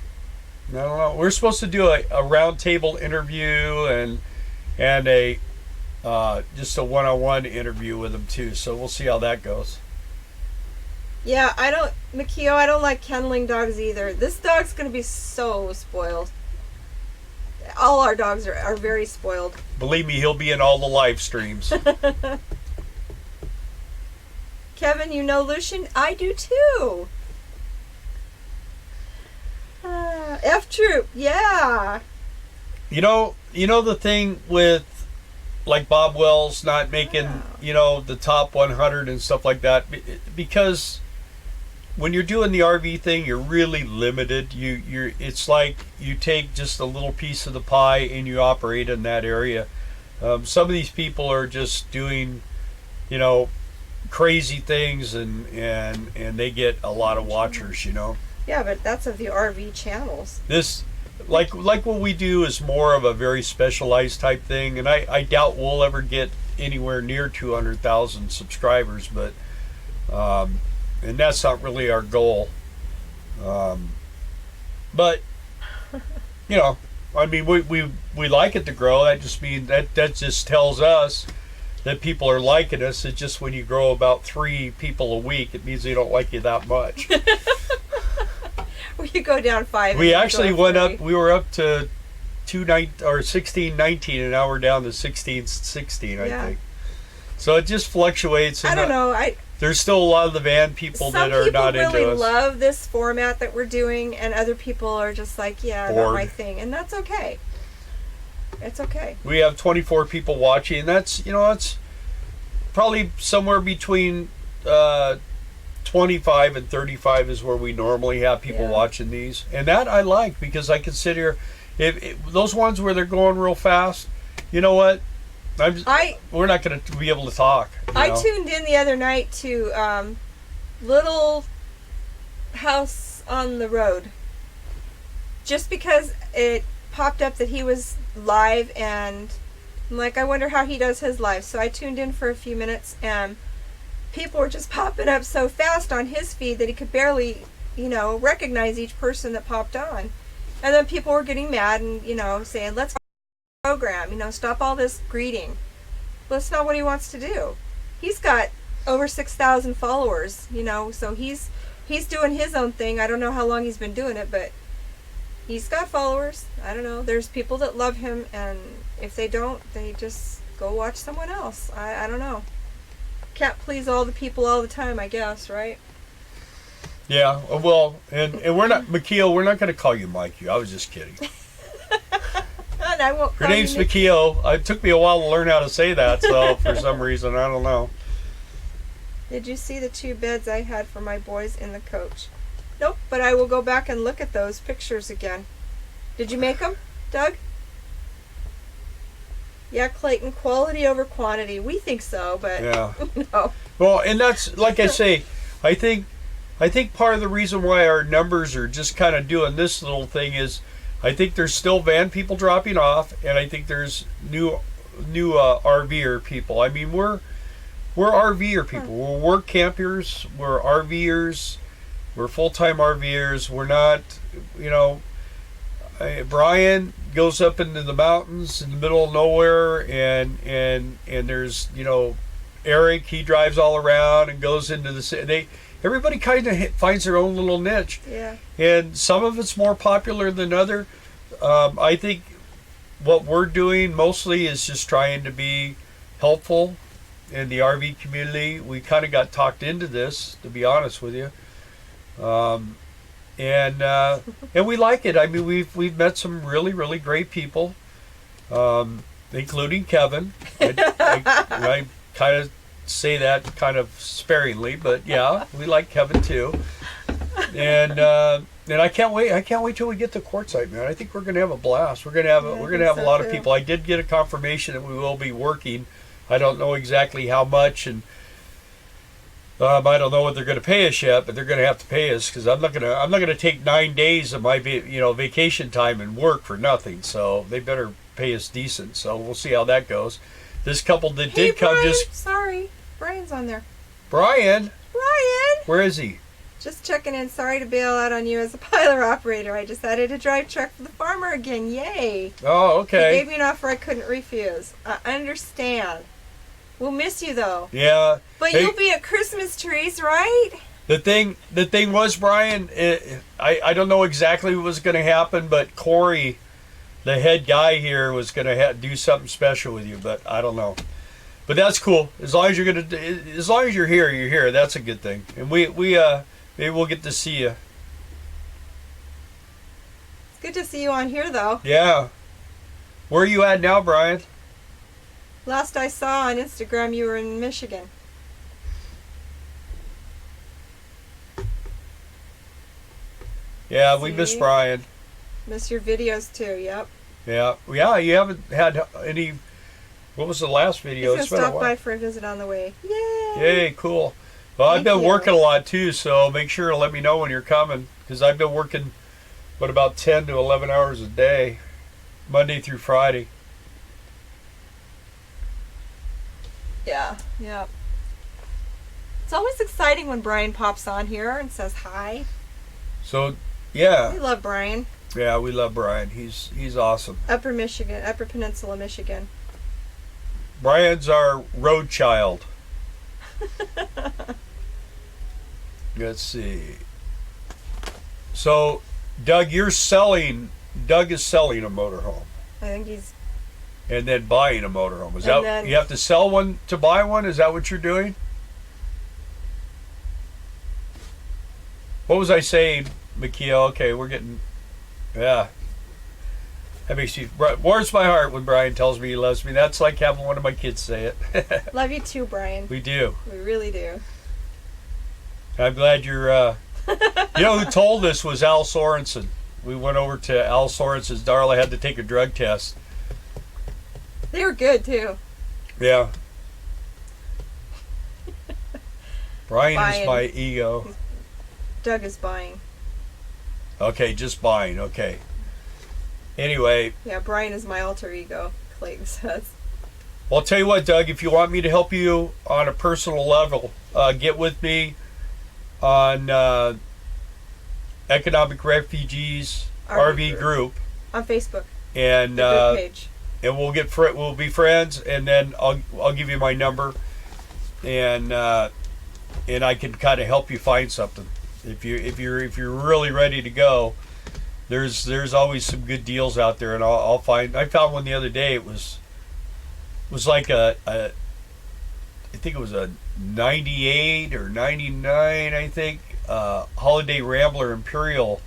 I don't know. We're supposed to do a round table interview and a just a one-on-one interview with him too. So we'll see how that goes. Yeah, Mikio, I don't like kenneling dogs either. This dog's going to be so spoiled. All our dogs are very spoiled. Believe me, he'll be in all the live streams. Kevin, you know Lucian? I do too. F Troop, yeah. You know the thing with like Bob Wells not making the top 100 and stuff like that, because when you're doing the RV thing, you're really limited. It's like you take just a little piece of the pie and you operate in that area. Some of these people are just doing, crazy things, and they get a lot of watchers. Yeah, but that's of the RV channels. This, like what we do, is more of a very specialized type thing, and I doubt we'll ever get anywhere near 200,000 subscribers, but. And that's not really our goal. But, I mean, we like it to grow. That just means that just tells us that people are liking us. It's just when you grow about 3 people a week, it means they don't like you that much. Well, you go down 5. We actually went up. We were up to 16-19, and now we're down to 16-16. I think. So it just fluctuates. I don't know. There's still a lot of the van people that are not into us. Some people really love this format that we're doing, and other people are just like, yeah, not my thing, and that's okay. It's okay. We have 24 people watching, and that's it's probably somewhere between 20 25 and 35 is where we normally have people Yeah. watching these, and that I like because I can sit here. If those ones where they're going real fast, you know what? We're not going to be able to talk. I tuned in the other night to Little House on the Road, just because it popped up that he was live, and I'm like, I wonder how he does his live. So I tuned in for a few minutes, and people were just popping up so fast on his feed that he could barely, recognize each person that popped on. And then people were getting mad and, saying, let's program, stop all this greeting. Well, that's not what he wants to do. He's got over 6,000 followers, so he's doing his own thing. I don't know how long he's been doing it, but he's got followers. I don't know. There's people that love him, and if they don't, they just go watch someone else. I don't know. Can't please all the people all the time, I guess, right? Yeah, well, and we're not, McKeel, we're not going to call you Mikey. I was just kidding. And I won't Her call name's you Nick. McKeel. It took me a while to learn how to say that, so for some reason, I don't know. Did you see the 2 beds I had for my boys in the coach? Nope, but I will go back and look at those pictures again. Did you make them, Doug? Yeah, Clayton, quality over quantity. We think so, but Yeah. no. Well, and that's, like I say, I think part of the reason why our numbers are just kind of doing this little thing is I think there's still van people dropping off, and I think there's new RVer people. I mean, we're RVer people. We're work campers. We're RVers. We're full-time RVers. We're not, Brian goes up into the mountains in the middle of nowhere, and there's, Eric, he drives all around and goes into the city. Everybody kind of finds their own little niche. Yeah. And some of it's more popular than other. I think what we're doing mostly is just trying to be helpful in the RV community. We kind of got talked into this, to be honest with you. And we like it. I mean, we've met some really, really great people, including Kevin. I kind of say that kind of sparingly, but yeah, we like Kevin too. And I can't wait. I can't wait till we get to Quartzsite, man. I think we're gonna have a blast. We're gonna have a lot of people. I did get a confirmation that we will be working. I don't know exactly how much, and I don't know what they're going to pay us yet, but they're going to have to pay us because I'm not gonna take 9 days of my vacation time and work for nothing. So they better pay us decent. So we'll see how that goes. This couple that Hey, did come Brian, just sorry, Brian's on there. Brian, Brian, where is he? just checking in. Sorry to bail out on you as a piler operator. I decided to drive truck for the farmer again. Yay! Oh, He okay. gave me an offer I couldn't refuse. I understand. We'll miss you though. Yeah. But Hey, you'll be at Christmas trees, right? the thing was, Brian, I don't know exactly what was going to happen, but Corey, the head guy here, was going to do something special with you, but I don't know. But that's cool. As long as you're here, you're here. That's a good thing. And we maybe we'll get to see you. It's good to see you on here though. Yeah. Where are you at now, Brian? Last I saw on Instagram, you were in Michigan. Yeah, we miss See? Brian. Miss your videos too. Yep. Yeah. You haven't had any. What was the last video? He's It's gonna been a stop while. by for a visit on the way. Yay! Yay, cool. Well, I've Thank been you. working a lot too, so make sure to let me know when you're coming, because I've been working, about 10 to 11 hours a day, Monday through Friday. Yeah. Yep. It's always exciting when Brian pops on here and says hi. So, yeah, We love Brian. yeah, we love Brian. He's awesome. Upper Michigan, Upper Peninsula, Michigan. Brian's our road child. Let's see. So, Doug is selling a motorhome I think he's. and then buying a motorhome. Is And that then- you have to sell one to buy one? Is that what you're doing? What was I saying, McKeel? Okay, we're getting, yeah. That makes you, warms my heart when Brian tells me he loves me. That's like having one of my kids say it. Love you too, Brian. We do. We really do. I'm glad you're. You know who told us was Al Sorensen. We went over to Al Sorensen's. Darla had to take a drug test. They were good too. Yeah. Brian Buying. is my ego. Doug is buying. Okay, just buying. Okay. Anyway. Yeah, Brian is my alter ego, Clayton says. Well, I'll tell you what, Doug, if you want me to help you on a personal level, get with me on Economic Refugees RV group on Facebook. And the group page. And we'll be friends, and then I'll give you my number, and I can kind of help you find something. If you're really ready to go, there's always some good deals out there, and I'll find. I found one the other day. It was like I think it was a 98 or 99, I think, Holiday Rambler Imperial,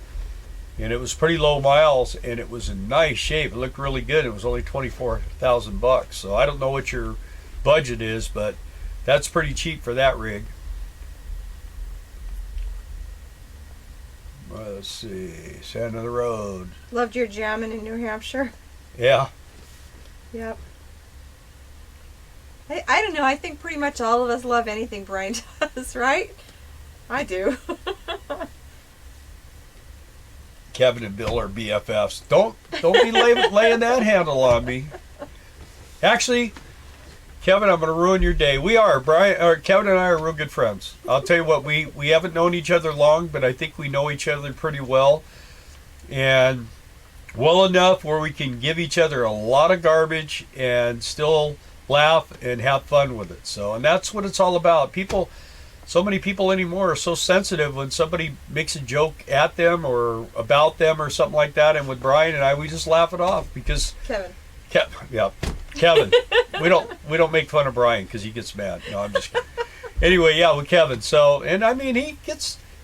and it was pretty low miles, and it was in nice shape. It looked really good. It was only $24,000. So I don't know what your budget is, but that's pretty cheap for that rig. Let's see, Sand of the Road. Loved your jamming in New Hampshire. Yeah. Yep. I don't know. I think pretty much all of us love anything Brian does, right? I do. Kevin and Bill are BFFs. Don't be laying that handle on me. Actually, Kevin, I'm going to ruin your day. We are. Kevin and I are real good friends. I'll tell you what, we haven't known each other long, but I think we know each other pretty well. And well enough where we can give each other a lot of garbage and still laugh and have fun with it. So, and that's what it's all about. So many people anymore are so sensitive when somebody makes a joke at them or about them or something like that. And with Brian and I, we just laugh it off because Kevin. Kevin. we don't make fun of Brian because he gets mad. No, I'm just kidding. Anyway, yeah, with Kevin. So, and I mean,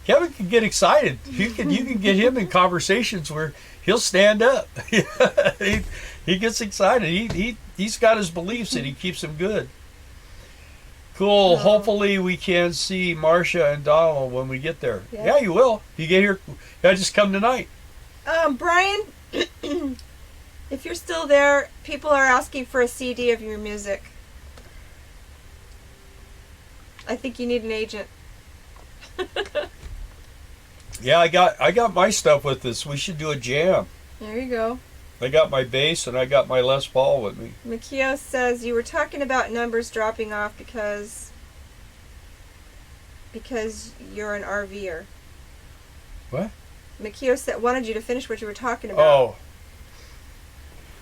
Kevin can get excited. You can get him in conversations where he'll stand up. he gets excited. He's got his beliefs and he keeps them good. Cool. Oh. Hopefully we can see Marcia and Donald when we get there. Yeah. Yeah, you will. You get here. I just come tonight. Brian, if you're still there, people are asking for a CD of your music. I think you need an agent. Yeah, I got my stuff with us. We should do a jam. There you go. I got my bass and I got my Les Paul with me. Mikio says you were talking about numbers dropping off because you're an RVer. What? Mikio wanted you to finish what you were talking about. Oh.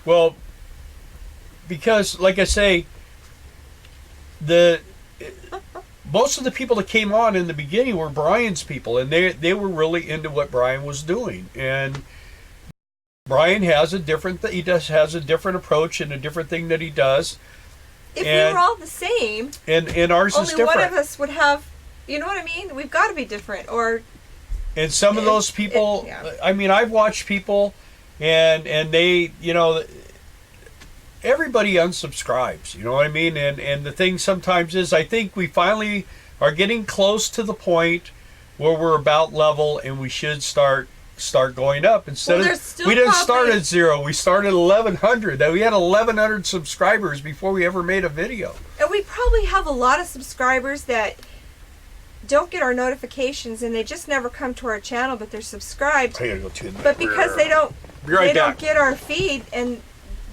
Well, because like I say, most of the people that came on in the beginning were Brian's people, and they were really into what Brian was doing. And Brian has a different approach and a different thing that he does. If we were all the same, and ours is different. Only one of us would have, you know what I mean? We've got to be different. And some of those people, yeah. I mean, I've watched people, and they, everybody unsubscribes. You know what I mean? And the thing sometimes is, I think we finally are getting close to the point where we're about level, and we should start going up instead of we didn't start at 0. We started 1,100. We had 1,100 subscribers before we ever made a video. And we probably have a lot of subscribers that don't get our notifications, and they just never come to our channel, but they're subscribed. I gotta go to but because they don't get our feed, and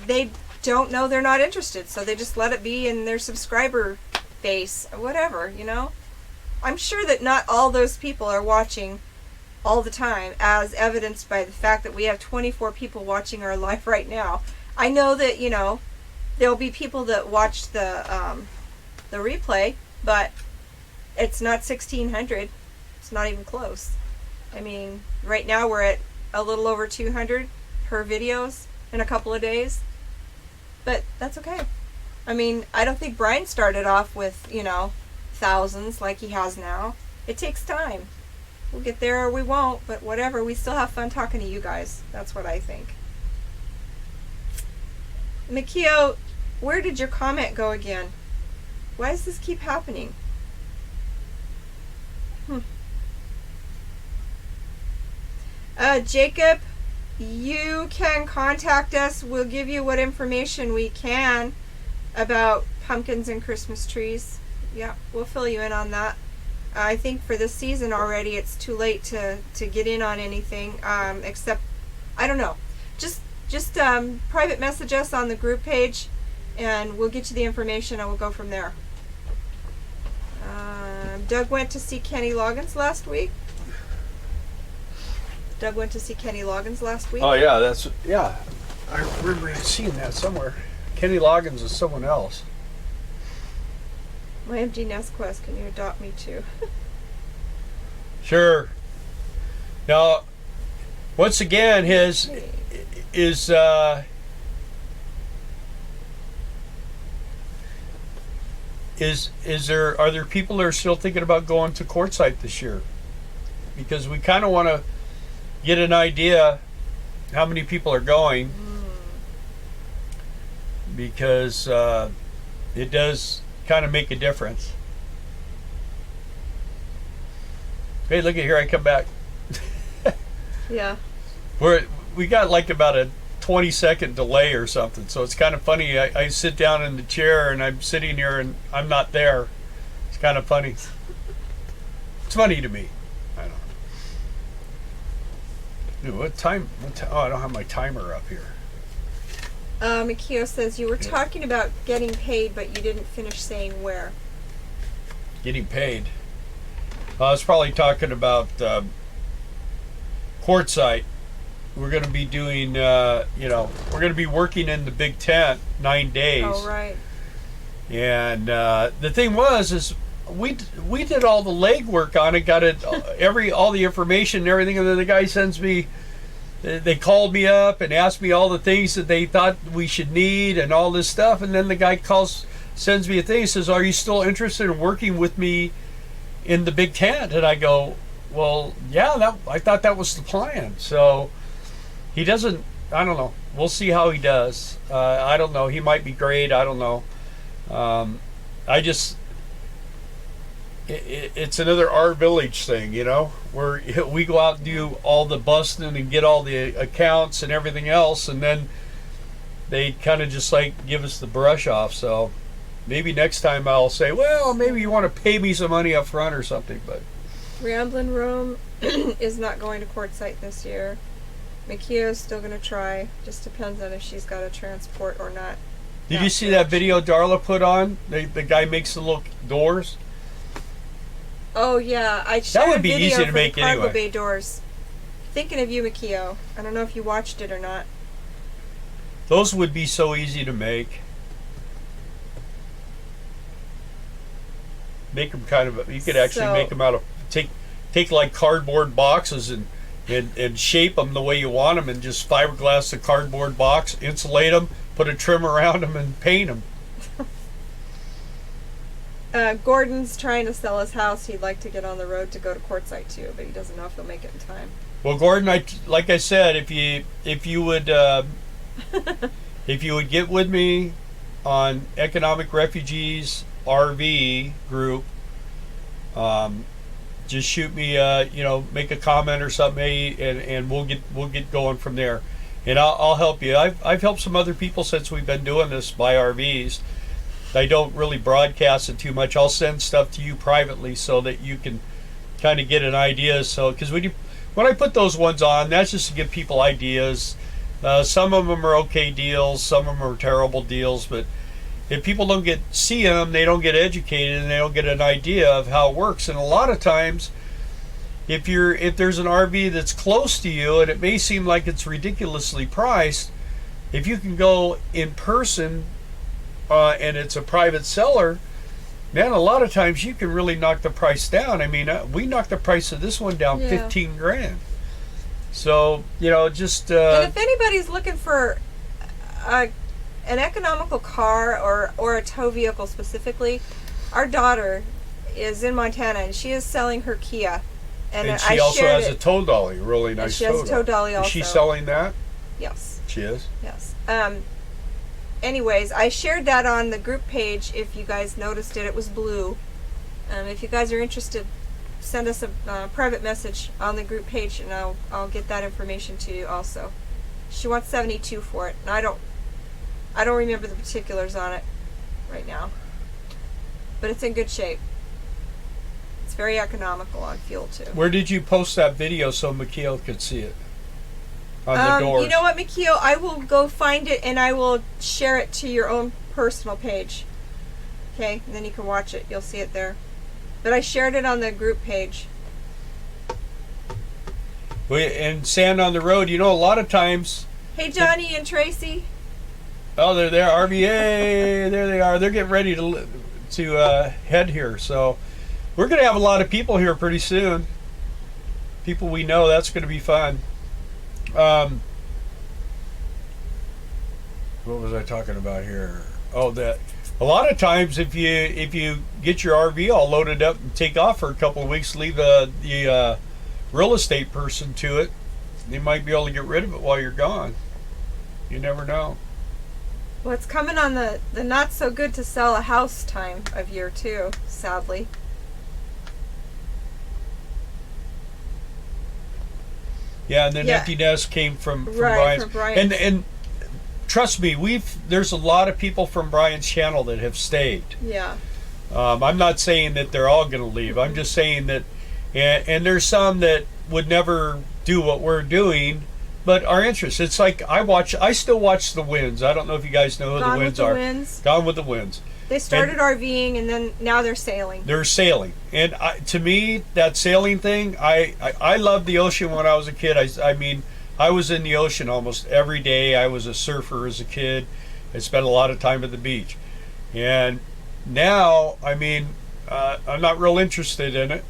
they don't know, they're not interested, so they just let it be in their subscriber base, whatever. I'm sure that not all those people are watching all the time, as evidenced by the fact that we have 24 people watching our live right now. I know that there'll be people that watch the replay, but it's not 1,600. It's not even close. I mean, right now we're at a little over 200 per videos in a couple of days, but that's okay. I mean, I don't think Brian started off with thousands like he has now. It takes time. We'll get there or we won't, but whatever. We still have fun talking to you guys. That's what I think. Mikio, where did your comment go again? Why does this keep happening? Jacob, you can contact us. We'll give you what information we can about pumpkins and Christmas trees. Yeah, we'll fill you in on that. I think for this season already, it's too late to get in on anything, except, I don't know. Just private message us on the group page, and we'll get you the information, and we'll go from there. Doug went to see Kenny Loggins last week. Oh yeah, yeah. I remember seeing that somewhere. Kenny Loggins is someone else. My MG Nestquest, can you adopt me too? Sure. Now, once again, are there people that are still thinking about going to Quartzsite this year? Because we kind of want to get an idea how many people are going, because it does kind of make a difference. Hey, look at here, I come back. Yeah. We got like about a 20-second delay or something, so it's kind of funny. I sit down in the chair and I'm sitting here and I'm not there. It's kind of funny. It's funny to me. I don't know. Dude, what time? Oh, I don't have my timer up here. Mikio says you were talking about getting paid, but you didn't finish saying where. Getting paid. I was probably talking about Quartzsite. We're going to be doing, we're going to be working in the big tent 9 days. Oh, right. And the thing is we did all the legwork on it, got it, all the information and everything, and then the guy sends me. They called me up and asked me all the things that they thought we should need and all this stuff, and then the guy sends me a thing. He says, "Are you still interested in working with me in the big tent?" And I go, "Well, yeah, I thought that was the plan." So he doesn't. I don't know. We'll see how he does. I don't know. He might be great. I don't know. It's another our village thing, where we go out and do all the busting and get all the accounts and everything else, and then they kind of just like give us the brush off. So maybe next time I'll say, well, maybe you want to pay me some money up front or something. But Ramblin' Rome is not going to Quartzsite this year. Mikio's still going to try. Just depends on if she's got a transport or not. Did you see that video Darla put on? The guy makes the little doors. Oh yeah, I shared that would be a video easy to for make the cargo anyway. bay doors. Thinking of you, Mikio. I don't know if you watched it or not. Those would be so easy to make. Make them you could actually make them out of take like cardboard boxes and shape them the way you want them, and just fiberglass the cardboard box, insulate them, put a trim around them, and paint them. Gordon's trying to sell his house. He'd like to get on the road to go to Quartzsite too, but he doesn't know if he'll make it in time. Well, Gordon, like I said, if you would if you would get with me on Economic Refugees RV group, just shoot me, make a comment or something, and we'll get going from there, and I'll help you. I've helped some other people since we've been doing this by RVs. I don't really broadcast it too much. I'll send stuff to you privately so that you can kind of get an idea. So, because when I put those ones on, that's just to give people ideas. Some of them are okay deals, some of them are terrible deals. But if people don't see them, they don't get educated, and they don't get an idea of how it works. And a lot of times, if there's an RV that's close to you, and it may seem like it's ridiculously priced, if you can go in person. And it's a private seller, man, a lot of times you can really knock the price down. I mean, we knocked the price of this one down $15,000. So, just... and if anybody's looking for an economical car or a tow vehicle specifically, our daughter is in Montana, and she is selling her Kia. And she also has a tow dolly, really nice tow dolly. She has a tow dolly also. Is she selling that? Yes. She is? Yes. Anyways, I shared that on the group page. If you guys noticed it, it was blue. If you guys are interested, send us a private message on the group page, and I'll get that information to you also. She wants 72 for it, and I don't remember the particulars on it right now, but it's in good shape. It's very economical on fuel too. Where did you post that video so Mikhail could see it? On the doors. You know what, Mikhail? I will go find it and I will share it to your own personal page. Okay, and then you can watch it. You'll see it there. But I shared it on the group page. And Sand on the Road, you know, a lot of times... Hey, Johnny and Tracy. Oh, they're there. RVA, there they are. They're getting ready to head here. So we're going to have a lot of people here pretty soon. People we know. That's going to be fun. What was I talking about here? Oh, that a lot of times if you get your RV all loaded up and take off for a couple of weeks, leave the real estate person to it, they might be able to get rid of it while you're gone. You never know. Well, it's coming on the not so good to sell a house time of year too, sadly. Yeah, and then Empty Nest came from Brian's. And trust me, there's a lot of people from Brian's channel that have stayed. Yeah. I'm not saying that they're all going to leave. I'm just saying that, and there's some that would never do what we're doing, but are interested. It's like I still watch the Winds. I don't know if you guys know who the Winds are. Gone with the Winds. They started RVing and then now they're sailing. They're sailing, and to me, that sailing thing, I loved the ocean when I was a kid. I mean, I was in the ocean almost every day. I was a surfer as a kid. I spent a lot of time at the beach, and now, I mean, I'm not real interested in it,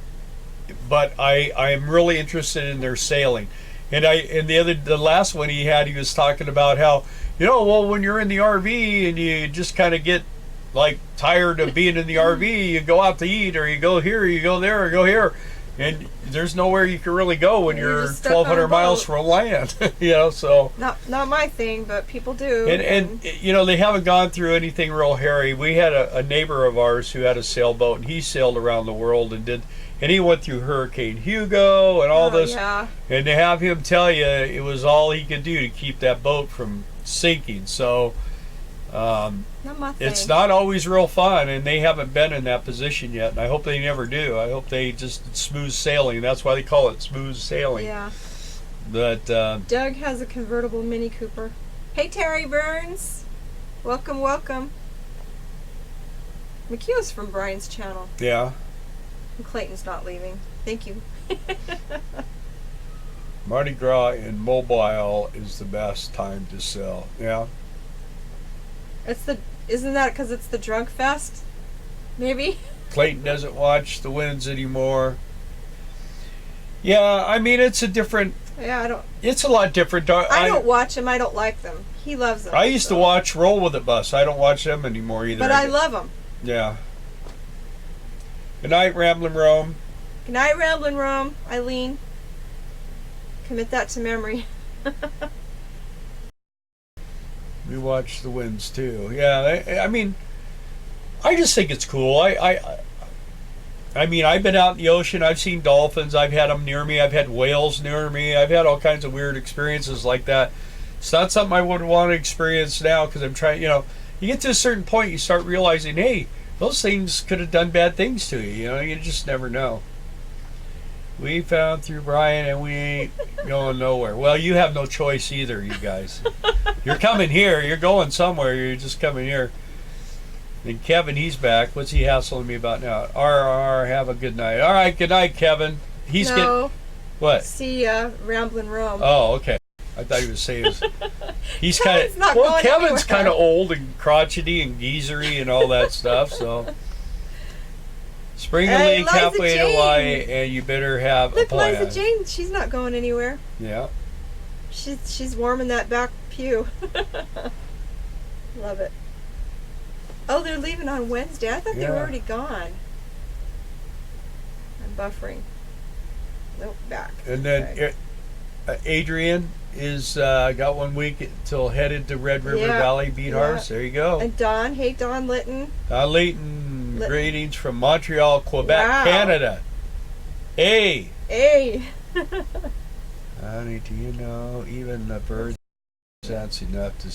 but I am really interested in their sailing. And the last one he was talking about how, well, when you're in the RV and you just kind of get like tired of being in the RV, you go out to eat, or you go here, or you go there, or go here, and there's nowhere you can really go when you're 1,200 miles from land. So not my thing, but people do. And they haven't gone through anything real hairy. We had a neighbor of ours who had a sailboat, and he sailed around the world and he went through Hurricane Hugo and all this. Yeah. And to have him tell you it was all he could do to keep that boat from sinking. So not my thing. It's not always real fun, and they haven't been in that position yet, and I hope they never do. I hope they just smooth sailing. That's why they call it smooth sailing. Yeah. But Doug has a convertible Mini Cooper. Hey, Terry Burns. Welcome, welcome. McHugh's from Brian's channel. Yeah. And Clayton's not leaving. Thank you. Mardi Gras in Mobile is the best time to sell. Yeah. Isn't that because it's the drunk fest? Maybe. Clayton doesn't watch the Winds anymore. Yeah, I mean it's a different. Yeah, I don't. It's a lot different. I don't watch them. I don't like them. He loves them. I used to watch Roll with It Bus. I don't watch them anymore either. But I love them. Yeah. Good night, Ramblin' Rome. Good night, Ramblin' Rome. Eileen. Commit that to memory. We watch the Winds too. Yeah, I mean, I just think it's cool. I mean, I've been out in the ocean. I've seen dolphins. I've had them near me. I've had whales near me. I've had all kinds of weird experiences like that. It's not something I would want to experience now because I'm trying. You get to a certain point, you start realizing, hey, those things could have done bad things to you. You just never know. We found through Brian, and we ain't going nowhere. Well, you have no choice either, you guys. You're coming here. You're going somewhere. You're just coming here. And Kevin, he's back. What's he hassling me about now? RR, have a good night. All right, good night, Kevin. He's getting... What? See Ramblin' Rome. Oh, okay. I thought he was saying... He's kind of... Well, Kevin's kind of old and crotchety and geezery and all that stuff, so... Spring a leak halfway to Hawaii, and you better have a plan. Look, Liza Jane, she's not going anywhere. Yeah. She's warming that back pew. Love it. Oh, they're leaving on Wednesday. I thought they were already gone. I'm buffering. Nope, back. And then Adrian is got 1 week till headed to Red River Valley Beat Horse. There you go. And Don, hey Don Litton. Don Layton, greetings from Montreal, Quebec, Canada. Hey, Hey. honey, do you know even the birds that's enough to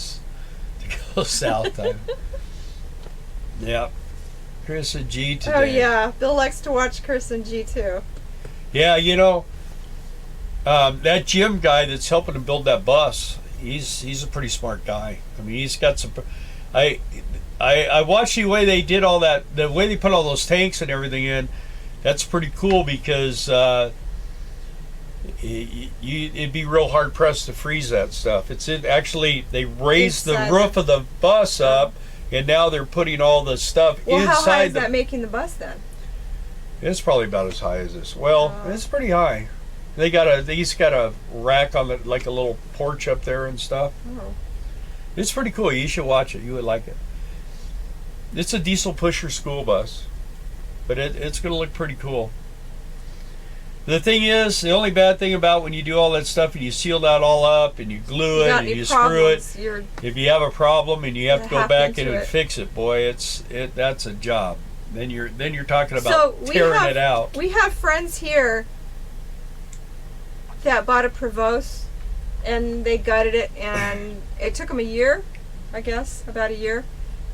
go south on? Yep. Chris and G today. Oh yeah, Bill likes to watch Chris and G too. Yeah, that Jim guy that's helping him build that bus, he's a pretty smart guy. I mean, he's got some. I watched the way they did all that, the way they put all those tanks and everything in. That's pretty cool because it'd be real hard pressed to freeze that stuff. Actually, they raised the roof of the bus up, and now they're putting all the stuff inside. Well, how high is that making the bus then? It's probably about as high as this. Well, it's pretty high. He's got a rack on like a little porch up there and stuff. Oh. It's pretty cool. You should watch it. You would like it. It's a diesel pusher school bus, but it's going to look pretty cool. The thing is, the only bad thing about when you do all that stuff and you seal that all up and you glue it and you screw it, if you have a problem and you have to go back in and fix it, boy, that's a job. Then you're talking about tearing it out. We have friends here that bought a Prevost and they gutted it, and it took them a year, I guess, about a year.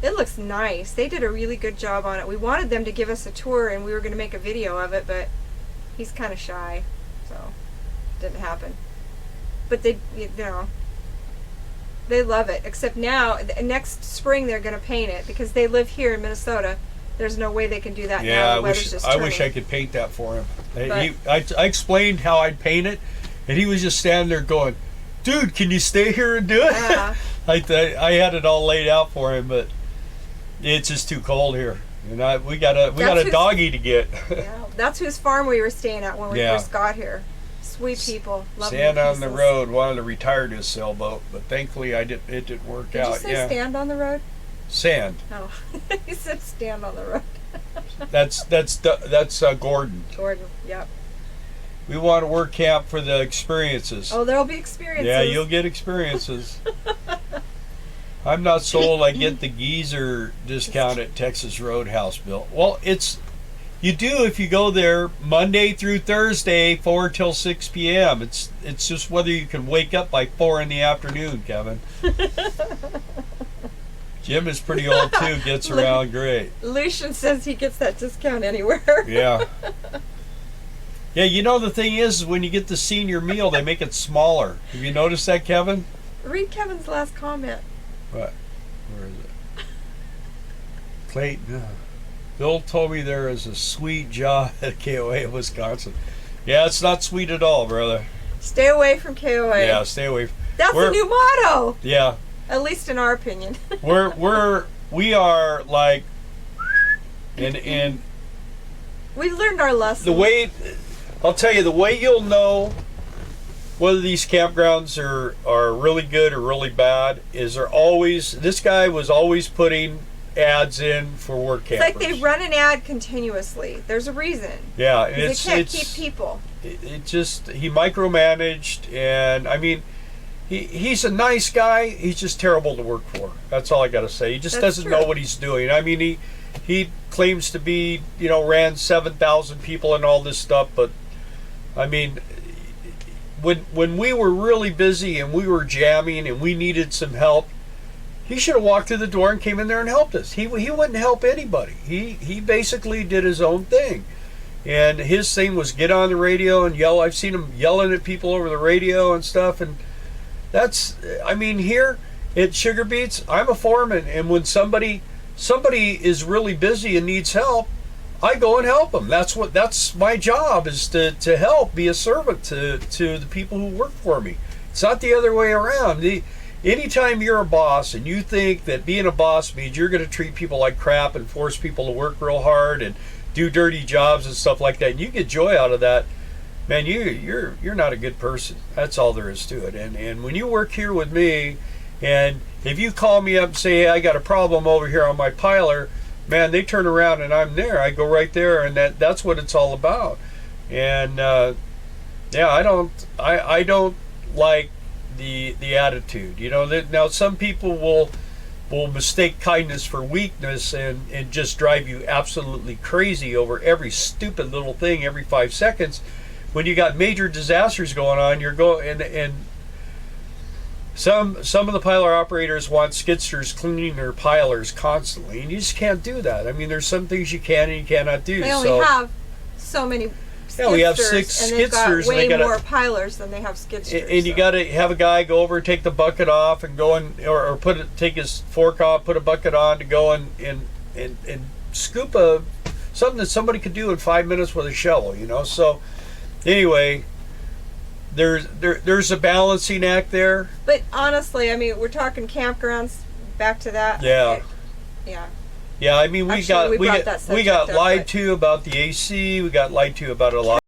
It looks nice. They did a really good job on it. We wanted them to give us a tour and we were going to make a video of it, but he's kind of shy, so it didn't happen. But they love it. Except now, next spring they're going to paint it because they live here in Minnesota. There's no way they can do that now. I wish I could paint that for him. I explained how I'd paint it, and he was just standing there going, "Dude, can you stay here and do it?" Yeah. I had it all laid out for him, but it's just too cold here, and we got a doggy to get. Yeah, that's whose farm we were staying at when we first got here. Sweet people, lovely Stand on the road. Wanted to retire to a sailboat, but thankfully it didn't work out. Did you say stand on the road? Sand. Oh, he said stand on the road. That's Gordon. Gordon, yep. We want to work camp for the experiences. Oh, there'll be experiences. Yeah, you'll get experiences. I'm not sold I get the geezer discount at Texas Roadhouse, Bill. Well, you do if you go there Monday through Thursday, 4 till 6 p.m. It's just whether you can wake up by 4 in the afternoon, Kevin. Jim is pretty old too, gets around great. Lucian says he gets that discount anywhere. Yeah. Yeah, the thing is when you get the senior meal, they make it smaller. Have you noticed that, Kevin? Read Kevin's last comment. What? Where is it? Clayton. Bill told me there is a sweet job at KOA in Wisconsin. Yeah, it's not sweet at all, brother. Stay away from KOA. Yeah, stay away. That's the new motto. Yeah. At least in our opinion. we are like, and we've learned our lesson. I'll tell you, the way you'll know whether these campgrounds are really good or really bad is this guy was always putting ads in for work campers. It's like they run an ad continuously. There's a reason. Yeah, and they can't keep people. It just, he micromanaged, and I mean, he's a nice guy. He's just terrible to work for. That's all I got to say. He just doesn't know what he's doing. I mean, he claims to be, ran 7,000 people and all this stuff, but I mean, when we were really busy and we were jamming and we needed some help, he should have walked through the door and came in there and helped us. He wouldn't help anybody. He basically did his own thing. And his thing was get on the radio and yell. I've seen him yelling at people over the radio and stuff. And here at Sugar Beets, I'm a foreman. And when somebody is really busy and needs help, I go and help them. That's my job, is to help, be a servant to the people who work for me. It's not the other way around. Anytime you're a boss and you think that being a boss means you're going to treat people like crap and force people to work real hard and do dirty jobs and stuff like that, and you get joy out of that, man, you're not a good person. That's all there is to it. And when you work here with me, and if you call me up and say, hey, I got a problem over here on my piler, man, they turn around and I'm there. I go right there, and that's what it's all about. And I don't like the attitude. Now some people will mistake kindness for weakness and just drive you absolutely crazy over every stupid little thing every 5 seconds. When you got major disasters going on, you're going and some of the piler operators want skidsters cleaning their pilers constantly, and you just can't do that. I mean, there's some things you can and you cannot do. They only have so many skidsters, yeah, we have 6 and they've got skidsters, way and more pilers than they have skidsters. And you got to have a guy go over, take the bucket off, and go in, or take his fork off, put a bucket on to go and scoop something that somebody could do in 5 minutes with a shovel. So anyway, there's a balancing act there. But honestly, I mean, we're talking campgrounds. Back to that. Yeah. Yeah. Yeah, I mean, we Actually, got we brought that lied up, to about the AC. We got lied to about a lot.